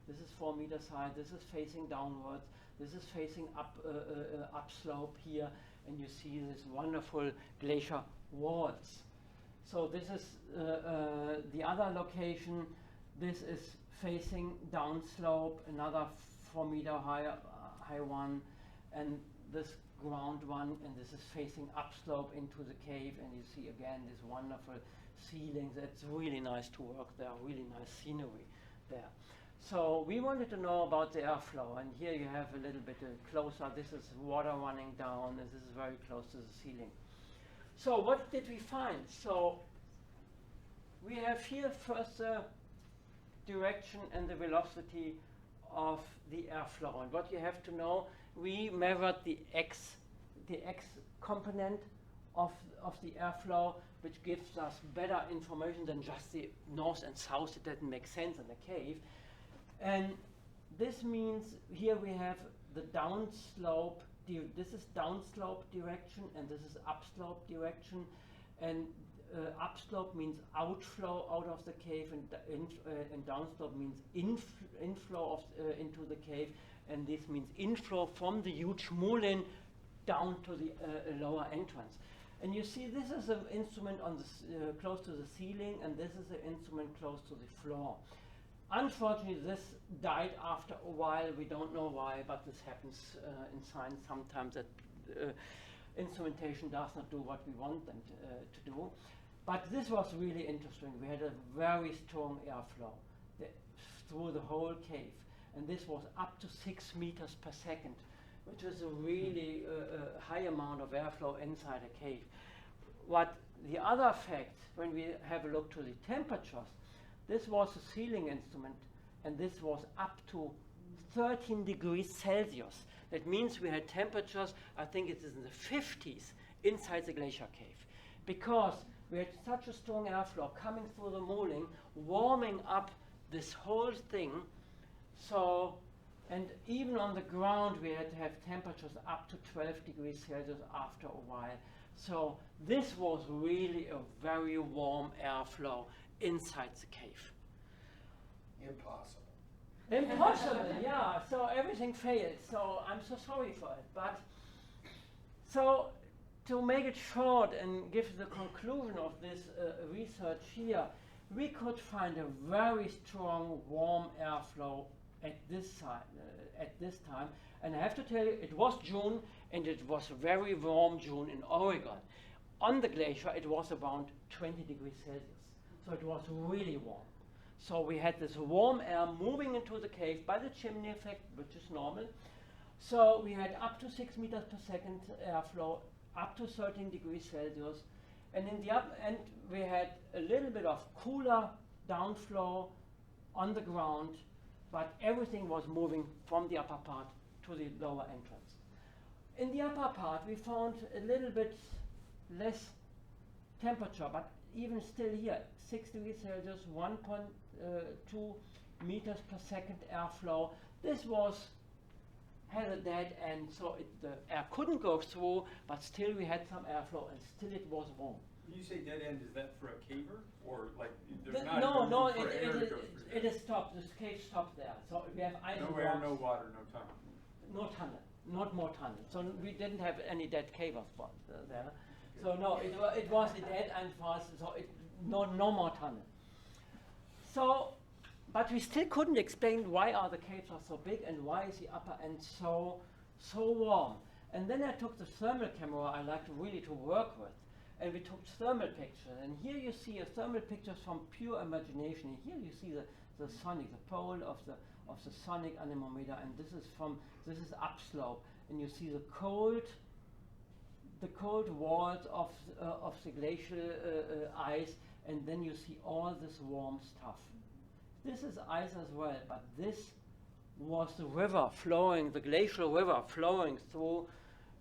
This is 4 meters high. This is facing downwards. This is facing upslope here, and you see this wonderful glacier walls. So this is the other location. This is facing downslope, another 4 meter high one, and this ground one, and this is facing upslope into the cave, and you see again this wonderful ceilings. It's really nice to work there, really nice scenery there. So we wanted to know about the airflow, and here you have a little bit closer. This is water running down, and this is very close to the ceiling. So what did we find? So we have here first the direction and the velocity of the airflow. And what you have to know, we measured the x component of the airflow, which gives us better information than just the north and south. It doesn't make sense in a cave. And this means here we have the downslope. This is downslope direction, and this is upslope direction. And upslope means outflow out of the cave, and downslope means inflow into the cave. And this means inflow from the huge moulin down to the lower entrance. And you see this is an instrument on the close to the ceiling, and this is an instrument close to the floor. Unfortunately, this died after a while. We don't know why, but this happens in science sometimes, that instrumentation does not do what we want them to do. But this was really interesting. We had a very strong airflow through the whole cave. And this was up to 6 meters per second, which is a really high amount of airflow inside a cave. What the other fact, when we have a look to the temperatures, this was a ceiling instrument, and this was up to 13 degrees Celsius. That means we had temperatures, I think it is in the 50s, inside the glacier cave. Because we had such a strong airflow coming through the molding, warming up this whole thing. So, and even on the ground we had to have temperatures up to 12 degrees Celsius after a while. So this was really a very warm airflow inside the cave. Impossible. Impossible, yeah. So everything failed. So I'm so sorry for it. But so to make it short and give the conclusion of this research here, we could find a very strong warm airflow at this time. And I have to tell you, it was June, and it was a very warm June in Oregon. On the glacier, it was around 20 degrees Celsius. So it was really warm. So we had this warm air moving into the cave by the chimney effect, which is normal. So we had up to 6 meters per second airflow, up to 13 degrees Celsius. And in the upper end, we had a little bit of cooler downflow on the ground, but everything was moving from the upper part to the lower entrance. In the upper part, we found a little bit less temperature, but even still here, 6 degrees Celsius, 1.2 meters per second airflow. This had a dead end, so the air couldn't go through, but still we had some airflow, and still it was warm. When you say dead end, is that for a caver, or like there's The- not no, room no, for air to go through? it is stopped. This cave stopped there. So we have ice No and air, rocks. no water, no tunnel. No tunnel, not more tunnel. So we didn't have any dead cave spot there. So no, it was a dead end for us. So no more tunnel. So, but we still couldn't explain why are the caves are so big and why is the upper end so warm. And then I took the thermal camera I like really to work with, and we took thermal pictures. And here you see a thermal pictures from pure imagination. And here you see the sonic, the pole of the sonic anemometer, and this is upslope, and you see the cold walls of the glacial ice, and then you see all this warm stuff. This is ice as well, but this was the river flowing, the glacial river flowing through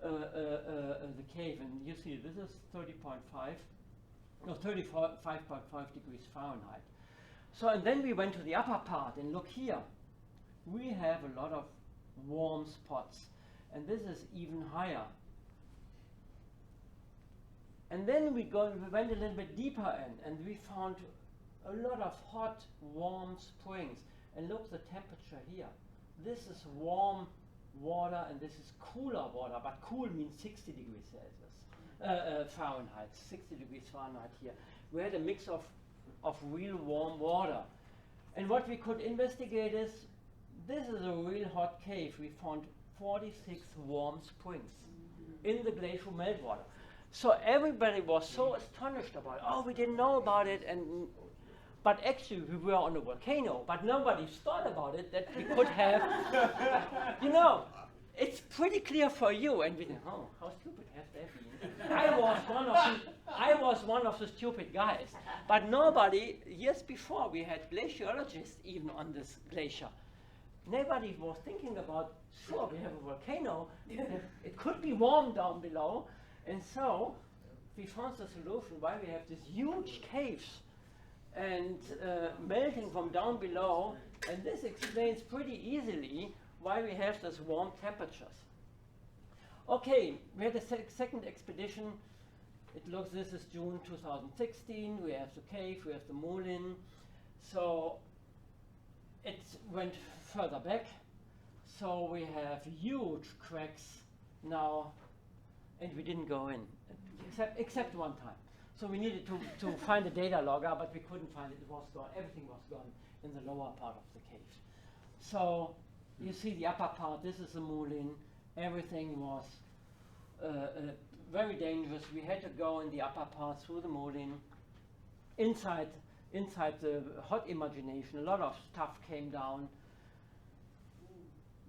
the cave, and you see this is 35.5 degrees Fahrenheit. So, and then we went to the upper part, and look here. we have a lot of warm spots, and this is even higher. And then we went a little bit deeper in, and we found a lot of hot, warm springs. And look the temperature here. This is warm water, and this is cooler water, but cool means 60 degrees Celsius, Fahrenheit, 60 degrees Fahrenheit here. We had a mix of real warm water. And what we could investigate is, this is a real hot cave. We found 46 warm springs in the glacial meltwater. So everybody was so astonished about it. Oh, we didn't know about it. But actually, we were on a volcano, but nobody thought about it, that we could have, you know, it's pretty clear for you, and we think, oh, how stupid has that been? I was one of the stupid guys. But nobody, years before, we had glaciologists even on this glacier. Nobody was thinking about, sure, we have a volcano, it could be warm down below, and so we found the solution why we have these huge caves and melting from down below, and this explains pretty easily why we have these warm temperatures. Okay, we had a second expedition. It looks, this is June 2016. We have the cave, we have the moulin. So it went further back. So we have huge cracks now, and we didn't go in, except one time. So we needed to find a data logger, but we couldn't find it. It was gone. Everything was gone in the lower part of the cave. So you see the upper part. This is the moulin. Everything was very dangerous. We had to go in the upper part through the moulin. Inside the hot imagination, a lot of stuff came down.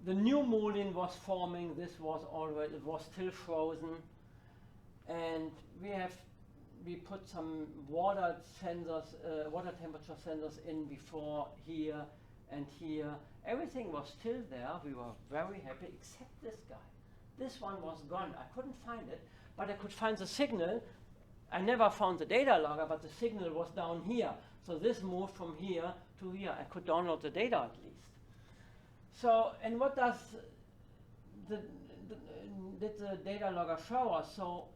The new moulin was forming. This was already, it was still frozen, and we put some water sensors, water temperature sensors in before here and here. Everything was still there. We were very happy, except this guy. This one was gone. I couldn't find it, but I could find the signal. I never found the data logger, but the signal was down here. So this moved from here to here. I could download the data at least. So, and what does did the data logger show us? So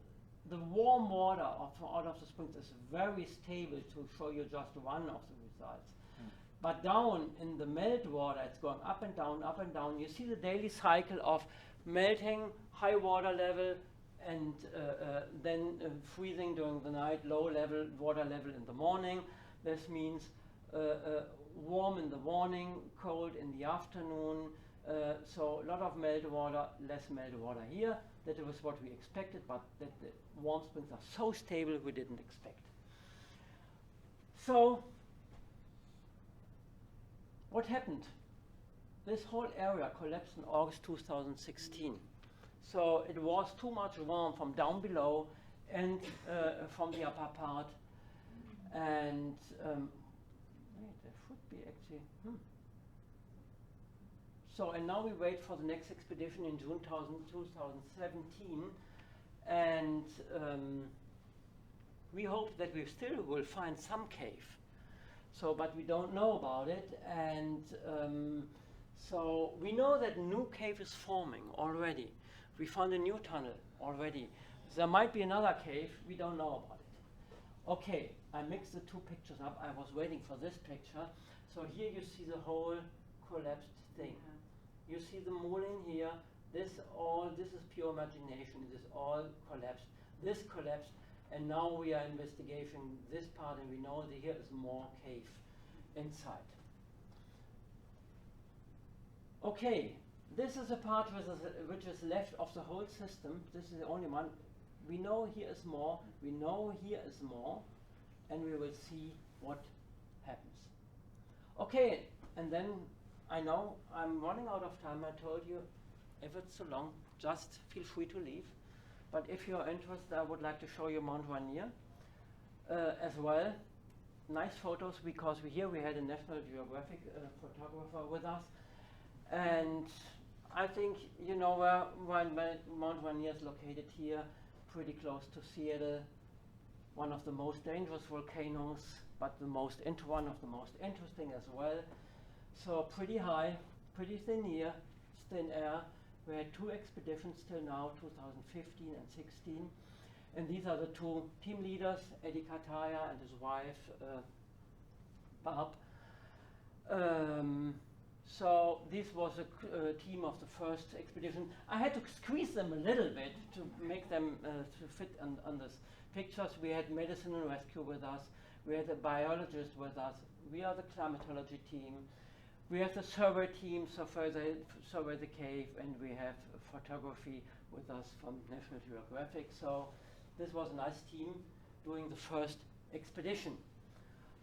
the warm water out of the springs is very stable, to show you just one of the results. But down in the meltwater, it's going up and down, up and down. You see the daily cycle of melting, high water level, and then freezing during the night, low level, water level in the morning. This means warm in the morning, cold in the afternoon. So a lot of meltwater, less meltwater here. That was what we expected, but that the warm springs are so stable we didn't expect. So what happened? This whole area collapsed in August 2016. So it was too much warm from down below and from the upper part. And wait, there should be actually. So, and now we wait for the next expedition in June 2017, and we hope that we still will find some cave. So, but we don't know about it, and so we know that a new cave is forming already. We found a new tunnel already. There might be another cave, we don't know about it. Okay, I mixed the two pictures up. I was waiting for this picture. So here you see the whole collapsed thing. You see the moulin here. This is pure imagination. This all collapsed. This collapsed, and now we are investigating this part, and we know that here is more cave inside. Okay, this is a part which is left of the whole system. This is the only one. We know here is more. We know here is more, and we will see what happens. Okay, and then I know I'm running out of time. I told you, if it's so long, just feel free to leave. But if you're interested, I would like to show you Mount Rainier as well. Nice photos, because here we had a National Geographic photographer with us. And I think you know where Mount Rainier is located here, pretty close to Seattle. One of the most dangerous volcanoes, but one of the most interesting as well. So pretty high, pretty thin here, it's thin air. We had 2 expeditions till now, 2015 and 16. And these are the 2 team leaders, Eddie Kataya and his wife, Barb. So this was a team of the first expedition. I had to squeeze them a little bit to make them to fit on this pictures. We had medicine and rescue with us. We had a biologist with us. We are the climatology team. We have the survey team, so further survey the cave, and we have photography with us from National Geographic. So this was a nice team doing the first expedition.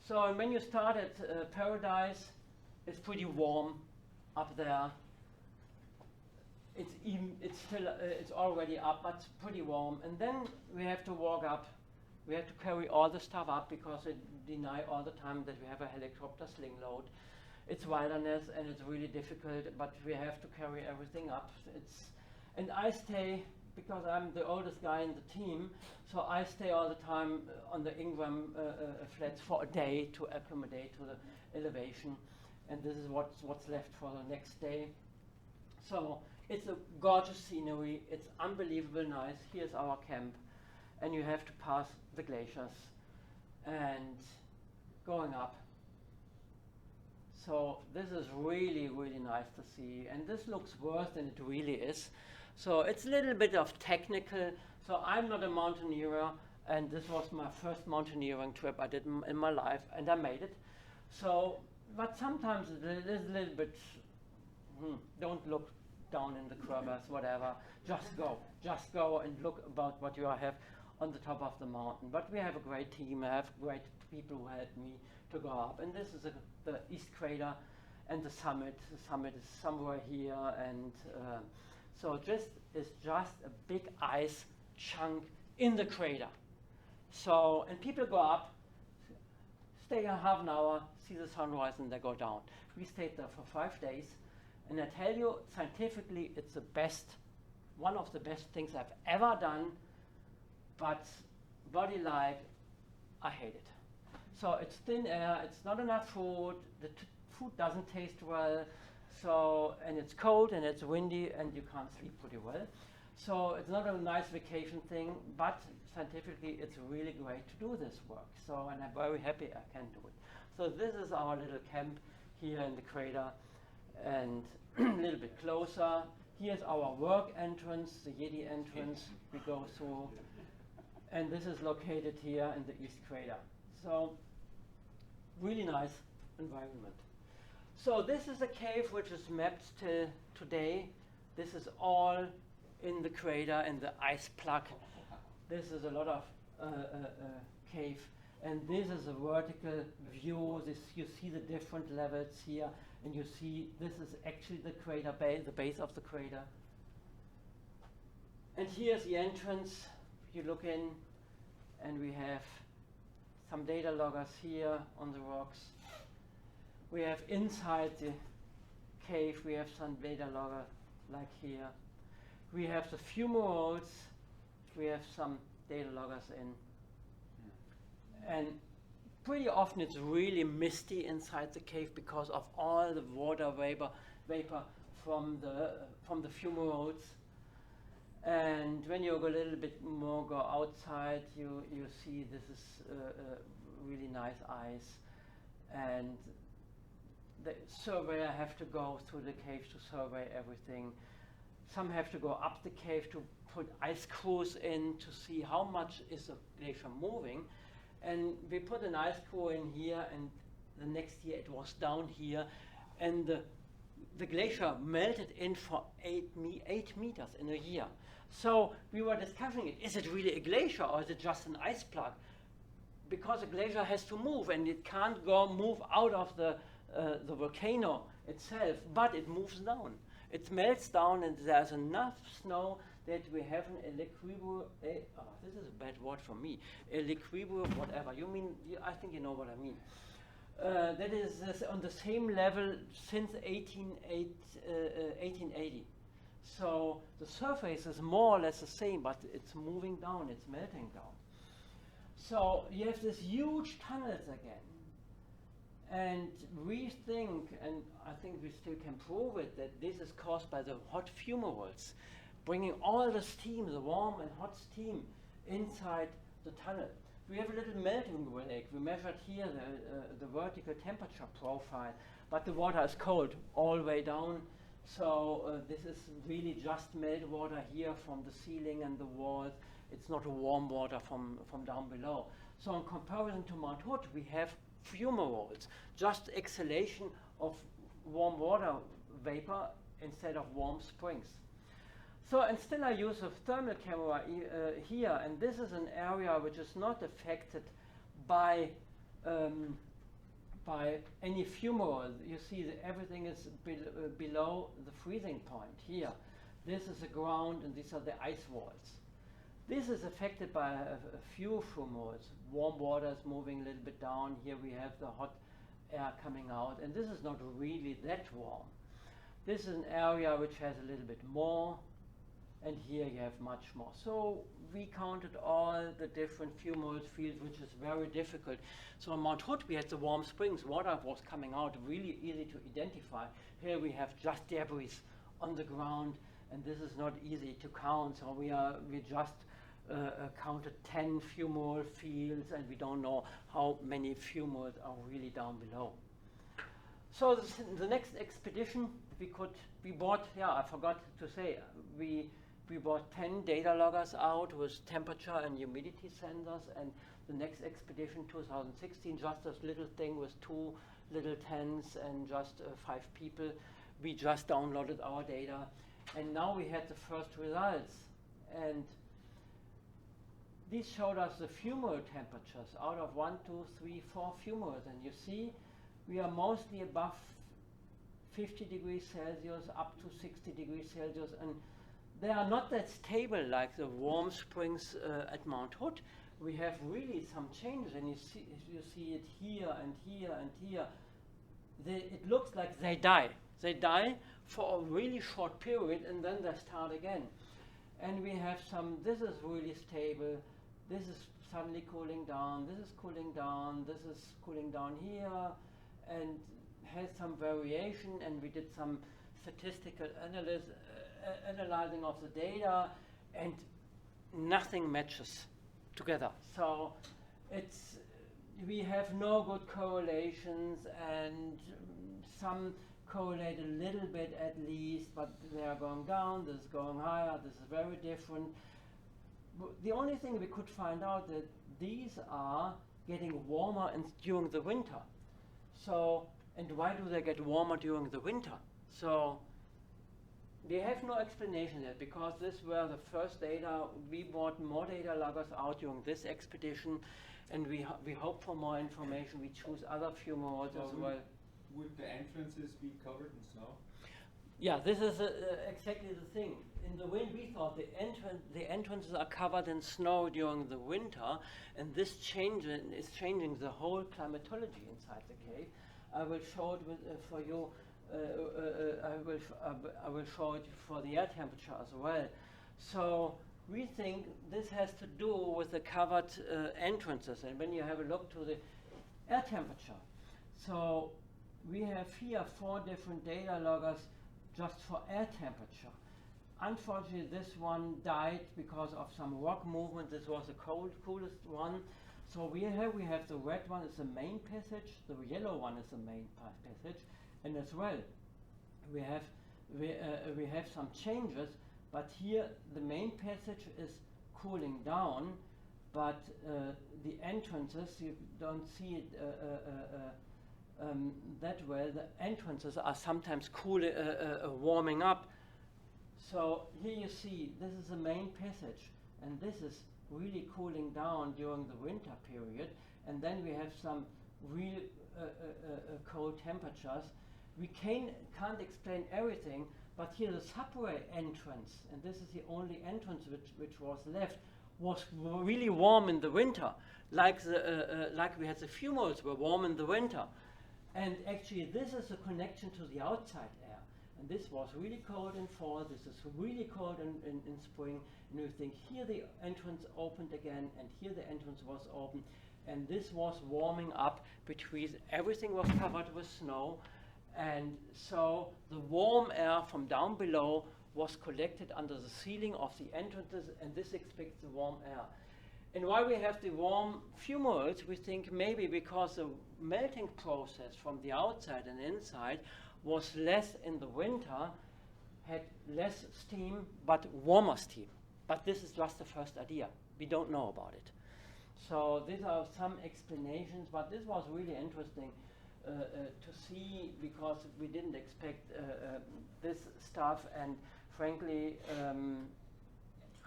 So when you start at Paradise, it's pretty warm up there. It's already up, but it's pretty warm. And then we have to walk up. We have to carry all the stuff up because they deny all the time that we have a helicopter sling load. It's wilderness and it's really difficult, but we have to carry everything up. And I stay, because I'm the oldest guy in the team, so I stay all the time on the Ingram flats for a day to accommodate to the elevation. And this is what's left for the next day. So it's a gorgeous scenery. It's unbelievable nice. Here's our camp. And you have to pass the glaciers and going up. So this is really, really nice to see. And this looks worse than it really is. So it's a little bit of technical. So I'm not a mountaineer, and this was my first mountaineering trip I did in my life, and I made it. So, but sometimes it is a little bit, don't look down in the crevasse, whatever. Just go and look about what you have on the top of the mountain. But we have a great team. I have great people who helped me to go up. And this is the East Crater and the summit. The summit is somewhere here. And so this is just a big ice chunk in the crater. So, and people go up, stay a half an hour, see the sunrise, and they go down. We stayed there for 5 days. And I tell you, scientifically, it's the best, one of the best things I've ever done. But body life, I hate it. So it's thin air, it's not enough food, the food doesn't taste well, so, and it's cold and it's windy and you can't sleep pretty well. So it's not a nice vacation thing, but scientifically it's really great to do this work. So, and I'm very happy I can do it. So this is our little camp here in the crater, and a little bit closer. Here's our work entrance, the Yeti entrance we go through. And this is located here in the East Crater. So, really nice environment. So this is a cave which is mapped till today. This is all in the crater and the ice plug. This is a lot of cave. And this is a vertical view. You see the different levels here. And you see this is actually the crater base, the base of the crater. And here's the entrance. You look in, and we have some data loggers here on the rocks. We have inside the cave, we have some data logger like here. We have the fumaroles, we have some data loggers in. And pretty often it's really misty inside the cave because of all the water vapor from the fumaroles. And when you go a little bit more, go outside, you see this is really nice ice. And the surveyor have to go through the cave to survey everything. Some have to go up the cave to put ice screws in to see how much is the glacier moving. And we put an ice screw in here, and the next year it was down here. And the glacier melted in for 8 meters in a year. So we were discussing it. Is it really a glacier or is it just an ice plug? Because a glacier has to move and it can't move out of the volcano itself, but it moves down. It melts down and there's enough snow that we have an equilibrium. This is a bad word for me. Equilibrium, whatever. You mean? I think you know what I mean. That is on the same level since 1880. So the surface is more or less the same, but it's moving down, it's melting down. So you have these huge tunnels again. And we think, and I think we still can prove it, that this is caused by the hot fumaroles, bringing all the steam, the warm and hot steam, inside the tunnel. We have a little melting lake. We measured here the vertical temperature profile, but the water is cold all the way down. So this is really just meltwater here from the ceiling and the walls. It's not warm water from down below. So in comparison to Mount Hood, we have fumaroles, just exhalation of warm water vapor instead of warm springs. So, and still I use a thermal camera here, and this is an area which is not affected by any fumarole. You see that everything is below the freezing point here. This is the ground, and these are the ice walls. This is affected by a few fumaroles. Warm water is moving a little bit down. Here we have the hot air coming out, and this is not really that warm. This is an area which has a little bit more, and here you have much more. So we counted all the different fumarole fields, which is very difficult. So on Mount Hood we had the warm springs. Water was coming out, really easy to identify. Here we have just debris on the ground, and this is not easy to count. So we just counted 10 fumarole fields, and we don't know how many fumaroles are really down below. So the next expedition we bought, I forgot to say, we bought 10 data loggers out with temperature and humidity sensors, and the next expedition, 2016, just this little thing with 2 little tents and just 5 people. We just downloaded our data, and now we had the first results. And these showed us the fumarole temperatures out of 1, 2, 3, 4 fumaroles, and you see we are mostly above 50 degrees Celsius up to 60 degrees Celsius, and they are not that stable like the warm springs at Mount Hood. We have really some changes, and you see it here and here and here. It looks like they die. They die for a really short period, and then they start again. And we have this is really stable. This is suddenly cooling down. This is cooling down. This is cooling down here, and has some variation. And we did some statistical analyzing of the data, and nothing matches together. So we have no good correlations, and some correlate a little bit at least, but they are going down, this is going higher, this is very different. The only thing we could find out that these are getting warmer during the winter. So, and why do they get warmer during the winter? So we have no explanation yet, because these were the first data. We bought more data loggers out during this expedition, and we hope for more information. We choose other fumaroles as well. Would the entrances be covered in snow? Yeah, this is exactly the thing. In the wind, we thought the entrances are covered in snow during the winter, and this is changing the whole climatology inside the cave. I will show it for you. I will show it for the air temperature as well. So we think this has to do with the covered entrances, and when you have a look to the air temperature. So we have here 4 different data loggers just for air temperature. Unfortunately, this one died because of some rock movement. This was the coolest one. So we have the red one is the main passage, the yellow one is the main passage, and as well we have some changes. But here the main passage is cooling down, but the entrances, you don't see it that well. The entrances are sometimes warming up. So here you see this is the main passage, and this is really cooling down during the winter period. And then we have some real cold temperatures. We can't explain everything, but here the subway entrance, and this is the only entrance which was left, was really warm in the winter, like we had the fumaroles were warm in the winter. And actually this is a connection to the outside air. And this was really cold in fall, this is really cold in spring. And we think here the entrance opened again, and here the entrance was open. and this was warming up between, everything was covered with snow, and so the warm air from down below was collected under the ceiling of the entrances, and this expects the warm air. And why we have the warm fumaroles, we think maybe because the melting process from the outside and inside was less in the winter, had less steam, but warmer steam. But this is just the first idea. We don't know about it. So these are some explanations, but this was really interesting to see, because we didn't expect this stuff, and frankly,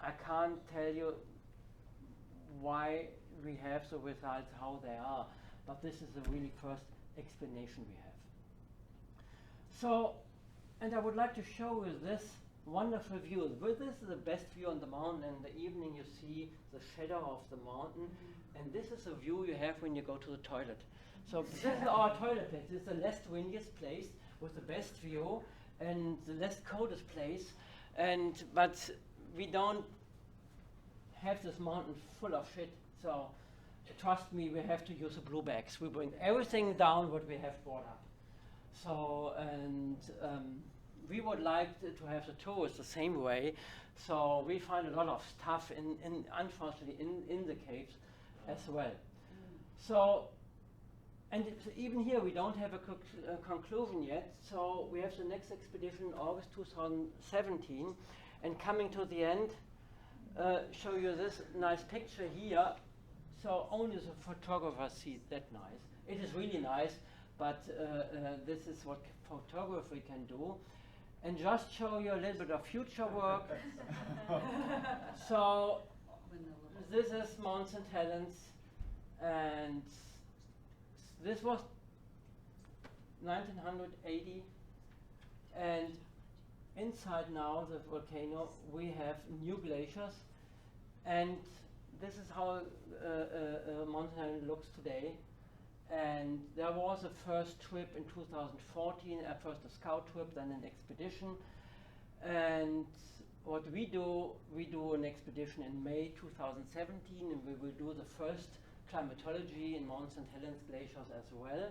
I can't tell you why we have the results how they are, but this is the really first explanation we have. So, and I would like to show you this wonderful view. Well, this is the best view on the mountain. In the evening you see the shadow of the mountain, and this is the view you have when you go to the toilet. So this is our toilet place. It's the least windiest place with the best view and the least coldest place. But we don't have this mountain full of shit. So trust me, we have to use the blue bags. We bring everything down what we have brought up. So, and we would like to have the tours the same way. So we find a lot of stuff unfortunately in the caves as well. So, and even here we don't have a conclusion yet. So we have the next expedition in August 2017, and coming to the end, show you this nice picture here. So only the photographer sees that nice. It is really nice, but this is what photography can do. And just show you a little bit of future work. So this is Mount St. Helens, and this was 1980, and inside now the volcano we have new glaciers, and this is how Mount St. Helens looks today. And there was a first trip in 2014, first a scout trip, then an expedition. And what we do an expedition in May 2017, and we will do the first climatology in Mount St. Helens glaciers as well.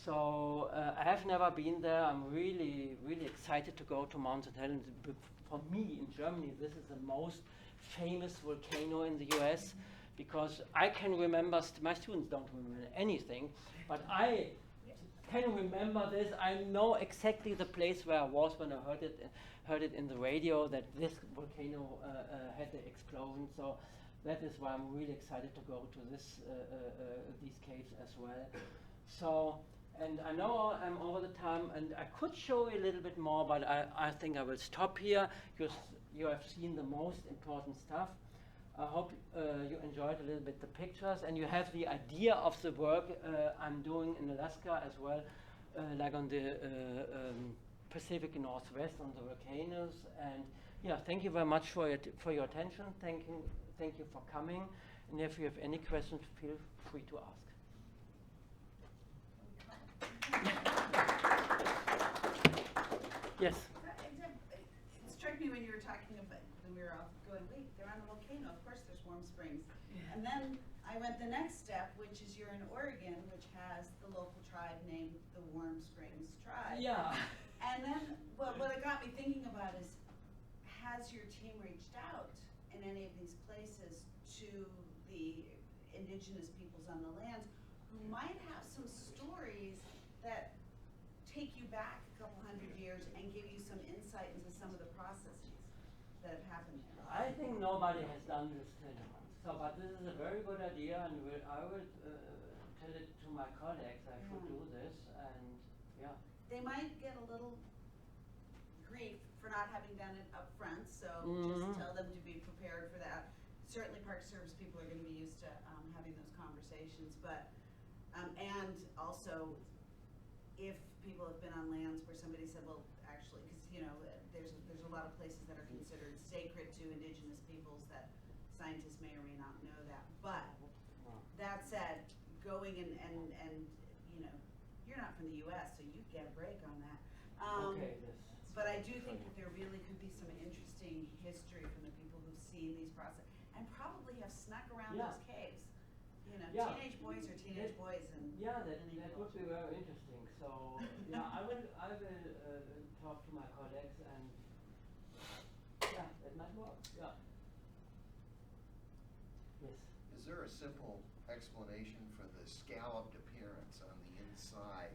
So I have never been there. I'm really, really excited to go to Mount St. Helens. For me, in Germany, this is the most famous volcano in the US. Because I can remember, my students don't remember anything, but I can remember this. I know exactly the place where I was when I heard it in the radio that this volcano had the explosion. So that is why I'm really excited to go to these caves as well. So, and I know I'm over the time, and I could show you a little bit more, but I think I will stop here. You have seen the most important stuff. I hope you enjoyed a little bit the pictures, and you have the idea of the work I'm doing in Alaska as well, like on the Pacific Northwest on the volcanoes. And yeah, thank you very much for your attention. Thank you for coming. And if you have any questions, feel free to ask. Yes. It struck me when you were talking about, when we were all going, wait, they're on a volcano, of course there's warm springs. And then I went the next step, which is you're in Oregon, which has the local tribe named the Warm Springs Tribe. Yeah. And then what it got me thinking about is, has your team reached out in any of these places to the indigenous peoples on the lands who might have some stories that take you back a couple hundred years and give you some insight into some of the processes that have happened there? I think nobody has done this till now. So, but this is a very good idea, and I will tell it to my colleagues. I should do this, and yeah. They might get a little grief for not having done it up front, so just tell them to be prepared for that. Certainly Park Service people are going to be used to having those conversations, but and also if people have been on lands where somebody said, well, actually, because you know there's a lot of places that are considered sacred to indigenous peoples that scientists may or may not know that. But that said, going and you know, you're not from the U.S., so you get a break on that. But I do think that there really could be some interesting history from the people who've seen these processes and probably have snuck around those caves. You Yeah. teenage boys are teenage boys and. Yeah, that and they would be very interesting. So yeah, I will talk to my colleagues and yeah, it might work. Yeah. Yes. Is there a simple explanation for the scalloped appearance on the inside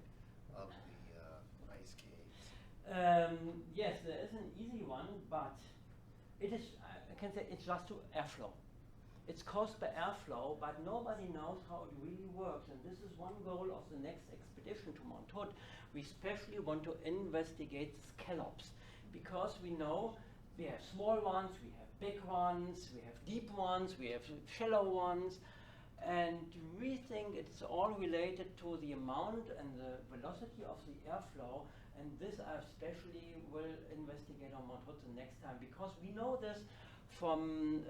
of the ice caves? Yes, there is an easy one, but it is. I can say it's just to airflow. It's caused by airflow, but nobody knows how it really works. And this is one goal of the next expedition to Mount Hood. We especially want to investigate scallops because we know we have small ones, we have big ones, we have deep ones, we have shallow ones. And we think it's all related to the amount and the velocity of the airflow. And this I especially will investigate on Mount Hood the next time because we know this from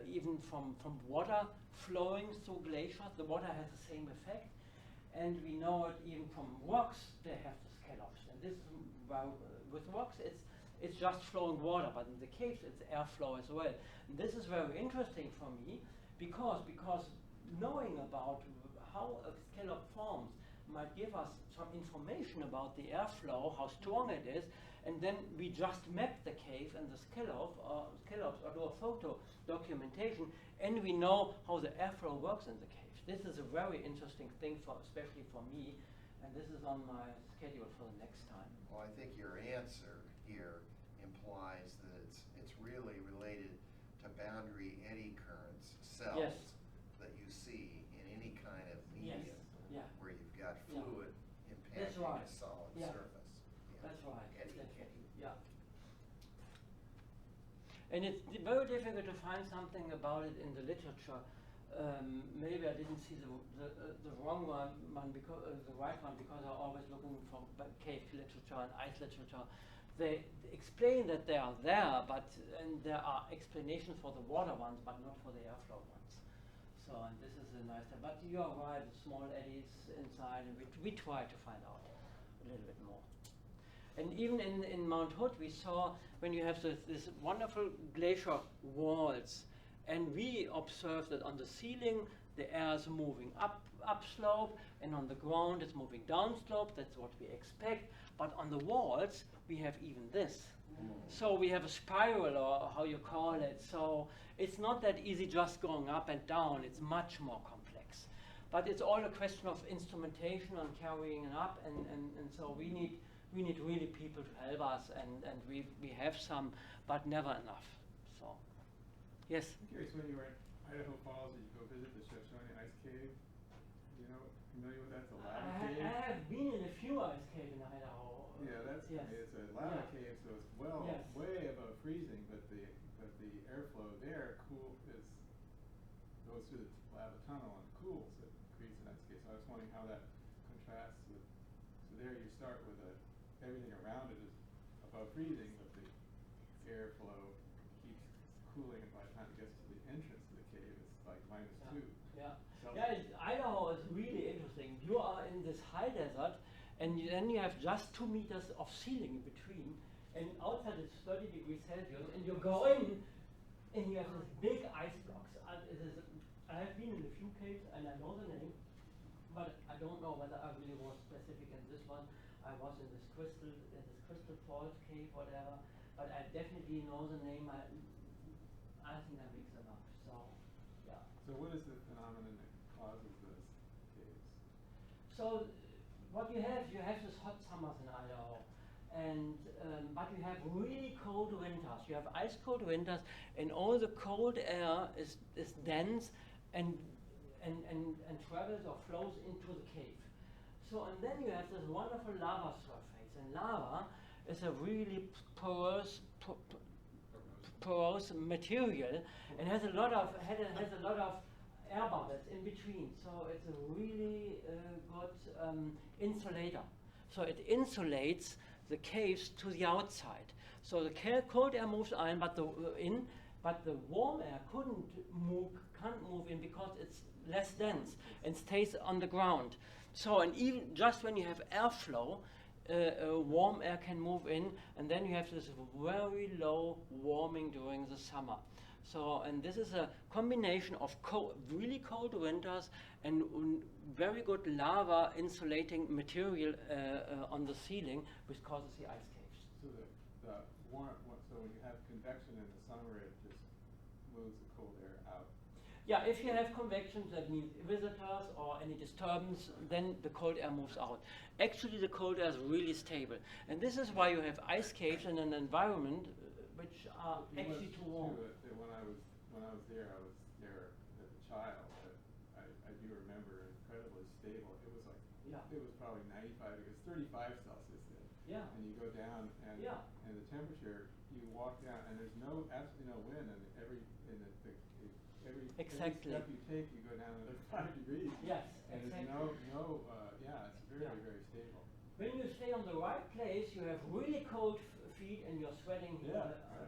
even from water flowing through glaciers. The water has the same effect, and we know it even from rocks. They have the scallops, and this is with rocks it's just flowing water, but in the caves it's airflow as well. And this is very interesting for me because knowing about how a scallop forms might give us some information about the airflow, how strong it is, and then we just map the cave and the scallops or do a photo documentation, and we know how the airflow works in the cave. This is a very interesting thing, especially for me, and this is on my schedule for the next time. Well, I think your answer here implies that it's really related to boundary eddy currents, cells Yes. that you see in any kind of medium Yeah. where you've got Yeah. fluid That's impacting right. a solid Yeah. surface. Yeah. That's right. Eddy, Exactly. eddy. Yeah. And it's very difficult to find something about it in the literature. Maybe I didn't see the wrong one because the right one because I'm always looking for cave literature and ice literature. They explain that they are there, and there are explanations for the water ones, but not for the airflow ones. So, and this is a nice thing. But you are right, the small eddies inside, and we try to find out a little bit more. And even in Mount Hood, we saw when you have this wonderful glacier walls, and we observed that on the ceiling, the air is moving upslope, and on the ground, it's moving downslope. That's what we expect. But on the walls, we have even this. So we have a spiral, or how you call it. So it's not that easy just going up and down. It's much more complex. But it's all a question of instrumentation and carrying it up, and so we need really people to help us, and we have some, but never enough. So, yes? I'm curious, when you were at Idaho Falls, did you go visit the Shoshone Ice Cave? You know, familiar with that? It's a lava cave. I have been in a few ice caves in Idaho. Yeah, that's yes. I mean, it's a lava Yeah. cave, so it's Yes. way above freezing, but the airflow there goes through the lava tunnel and cools it, creates an ice cave. So I was wondering how that contrasts with. So there you start with everything around it is above freezing, but the airflow keeps cooling, and by the time it gets to the entrance to the cave, it's like -2. Yeah. So Yeah, Idaho is really interesting. You are in this high desert, and then you have just 2 meters of ceiling in between, and outside it's 30 degrees Celsius, and you go in, and you have this big ice blocks. I have been in a few caves, and I know the name, but I don't know whether I really was specific in this one. I was in this crystal falls cave, whatever, but I definitely know the name. I think that makes enough. So, yeah. So what is the phenomenon that causes those caves? So what you have this hot summers in Idaho, and but you have really cold winters. You have ice cold winters, and all the cold air is dense and travels or flows into the cave. So and then you have this wonderful lava surface, and lava is a really porous material, and has a lot of air bubbles in between. So it's a really good insulator. So it insulates the caves to the outside. So the cold air moves in, but the warm air can't move in because it's less dense and stays on the ground. So, and even just when you have airflow, warm air can move in, and then you have this very low warming during the summer. So, and this is a combination of really cold winters and very good lava insulating material on the ceiling, which causes the ice caves. So the warm, so when you have convection in the summer, it just moves the cold air out. Yeah, if you have convection, that means visitors or any disturbance, then the cold air moves out. Actually, the cold air is really stable. And this is why you have ice caves in an environment which are actually too warm. When I was there, I was there as a child. I do remember incredibly stable. It was like, it was probably 95, it was 35 Celsius there. Yeah. And you go down and the temperature, you walk down and there's absolutely no wind, and every Exactly. step you take, you go down another 5 degrees. Yes, and exactly. It's very stable. When you stay on the right place, you have really cold feet and you're sweating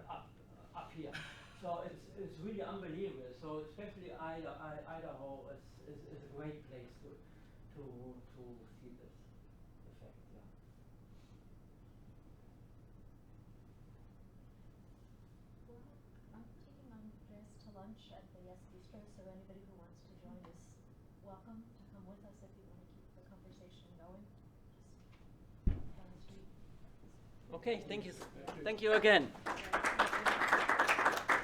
up here. So it's really unbelievable. So especially Idaho is a great place to see this effect. Yeah. Well, I'm taking Andreas to lunch at the bistro, so anybody who wants to join is welcome to come with us if you want to keep the conversation going. Just down the street. Okay, thank you. Thank you again.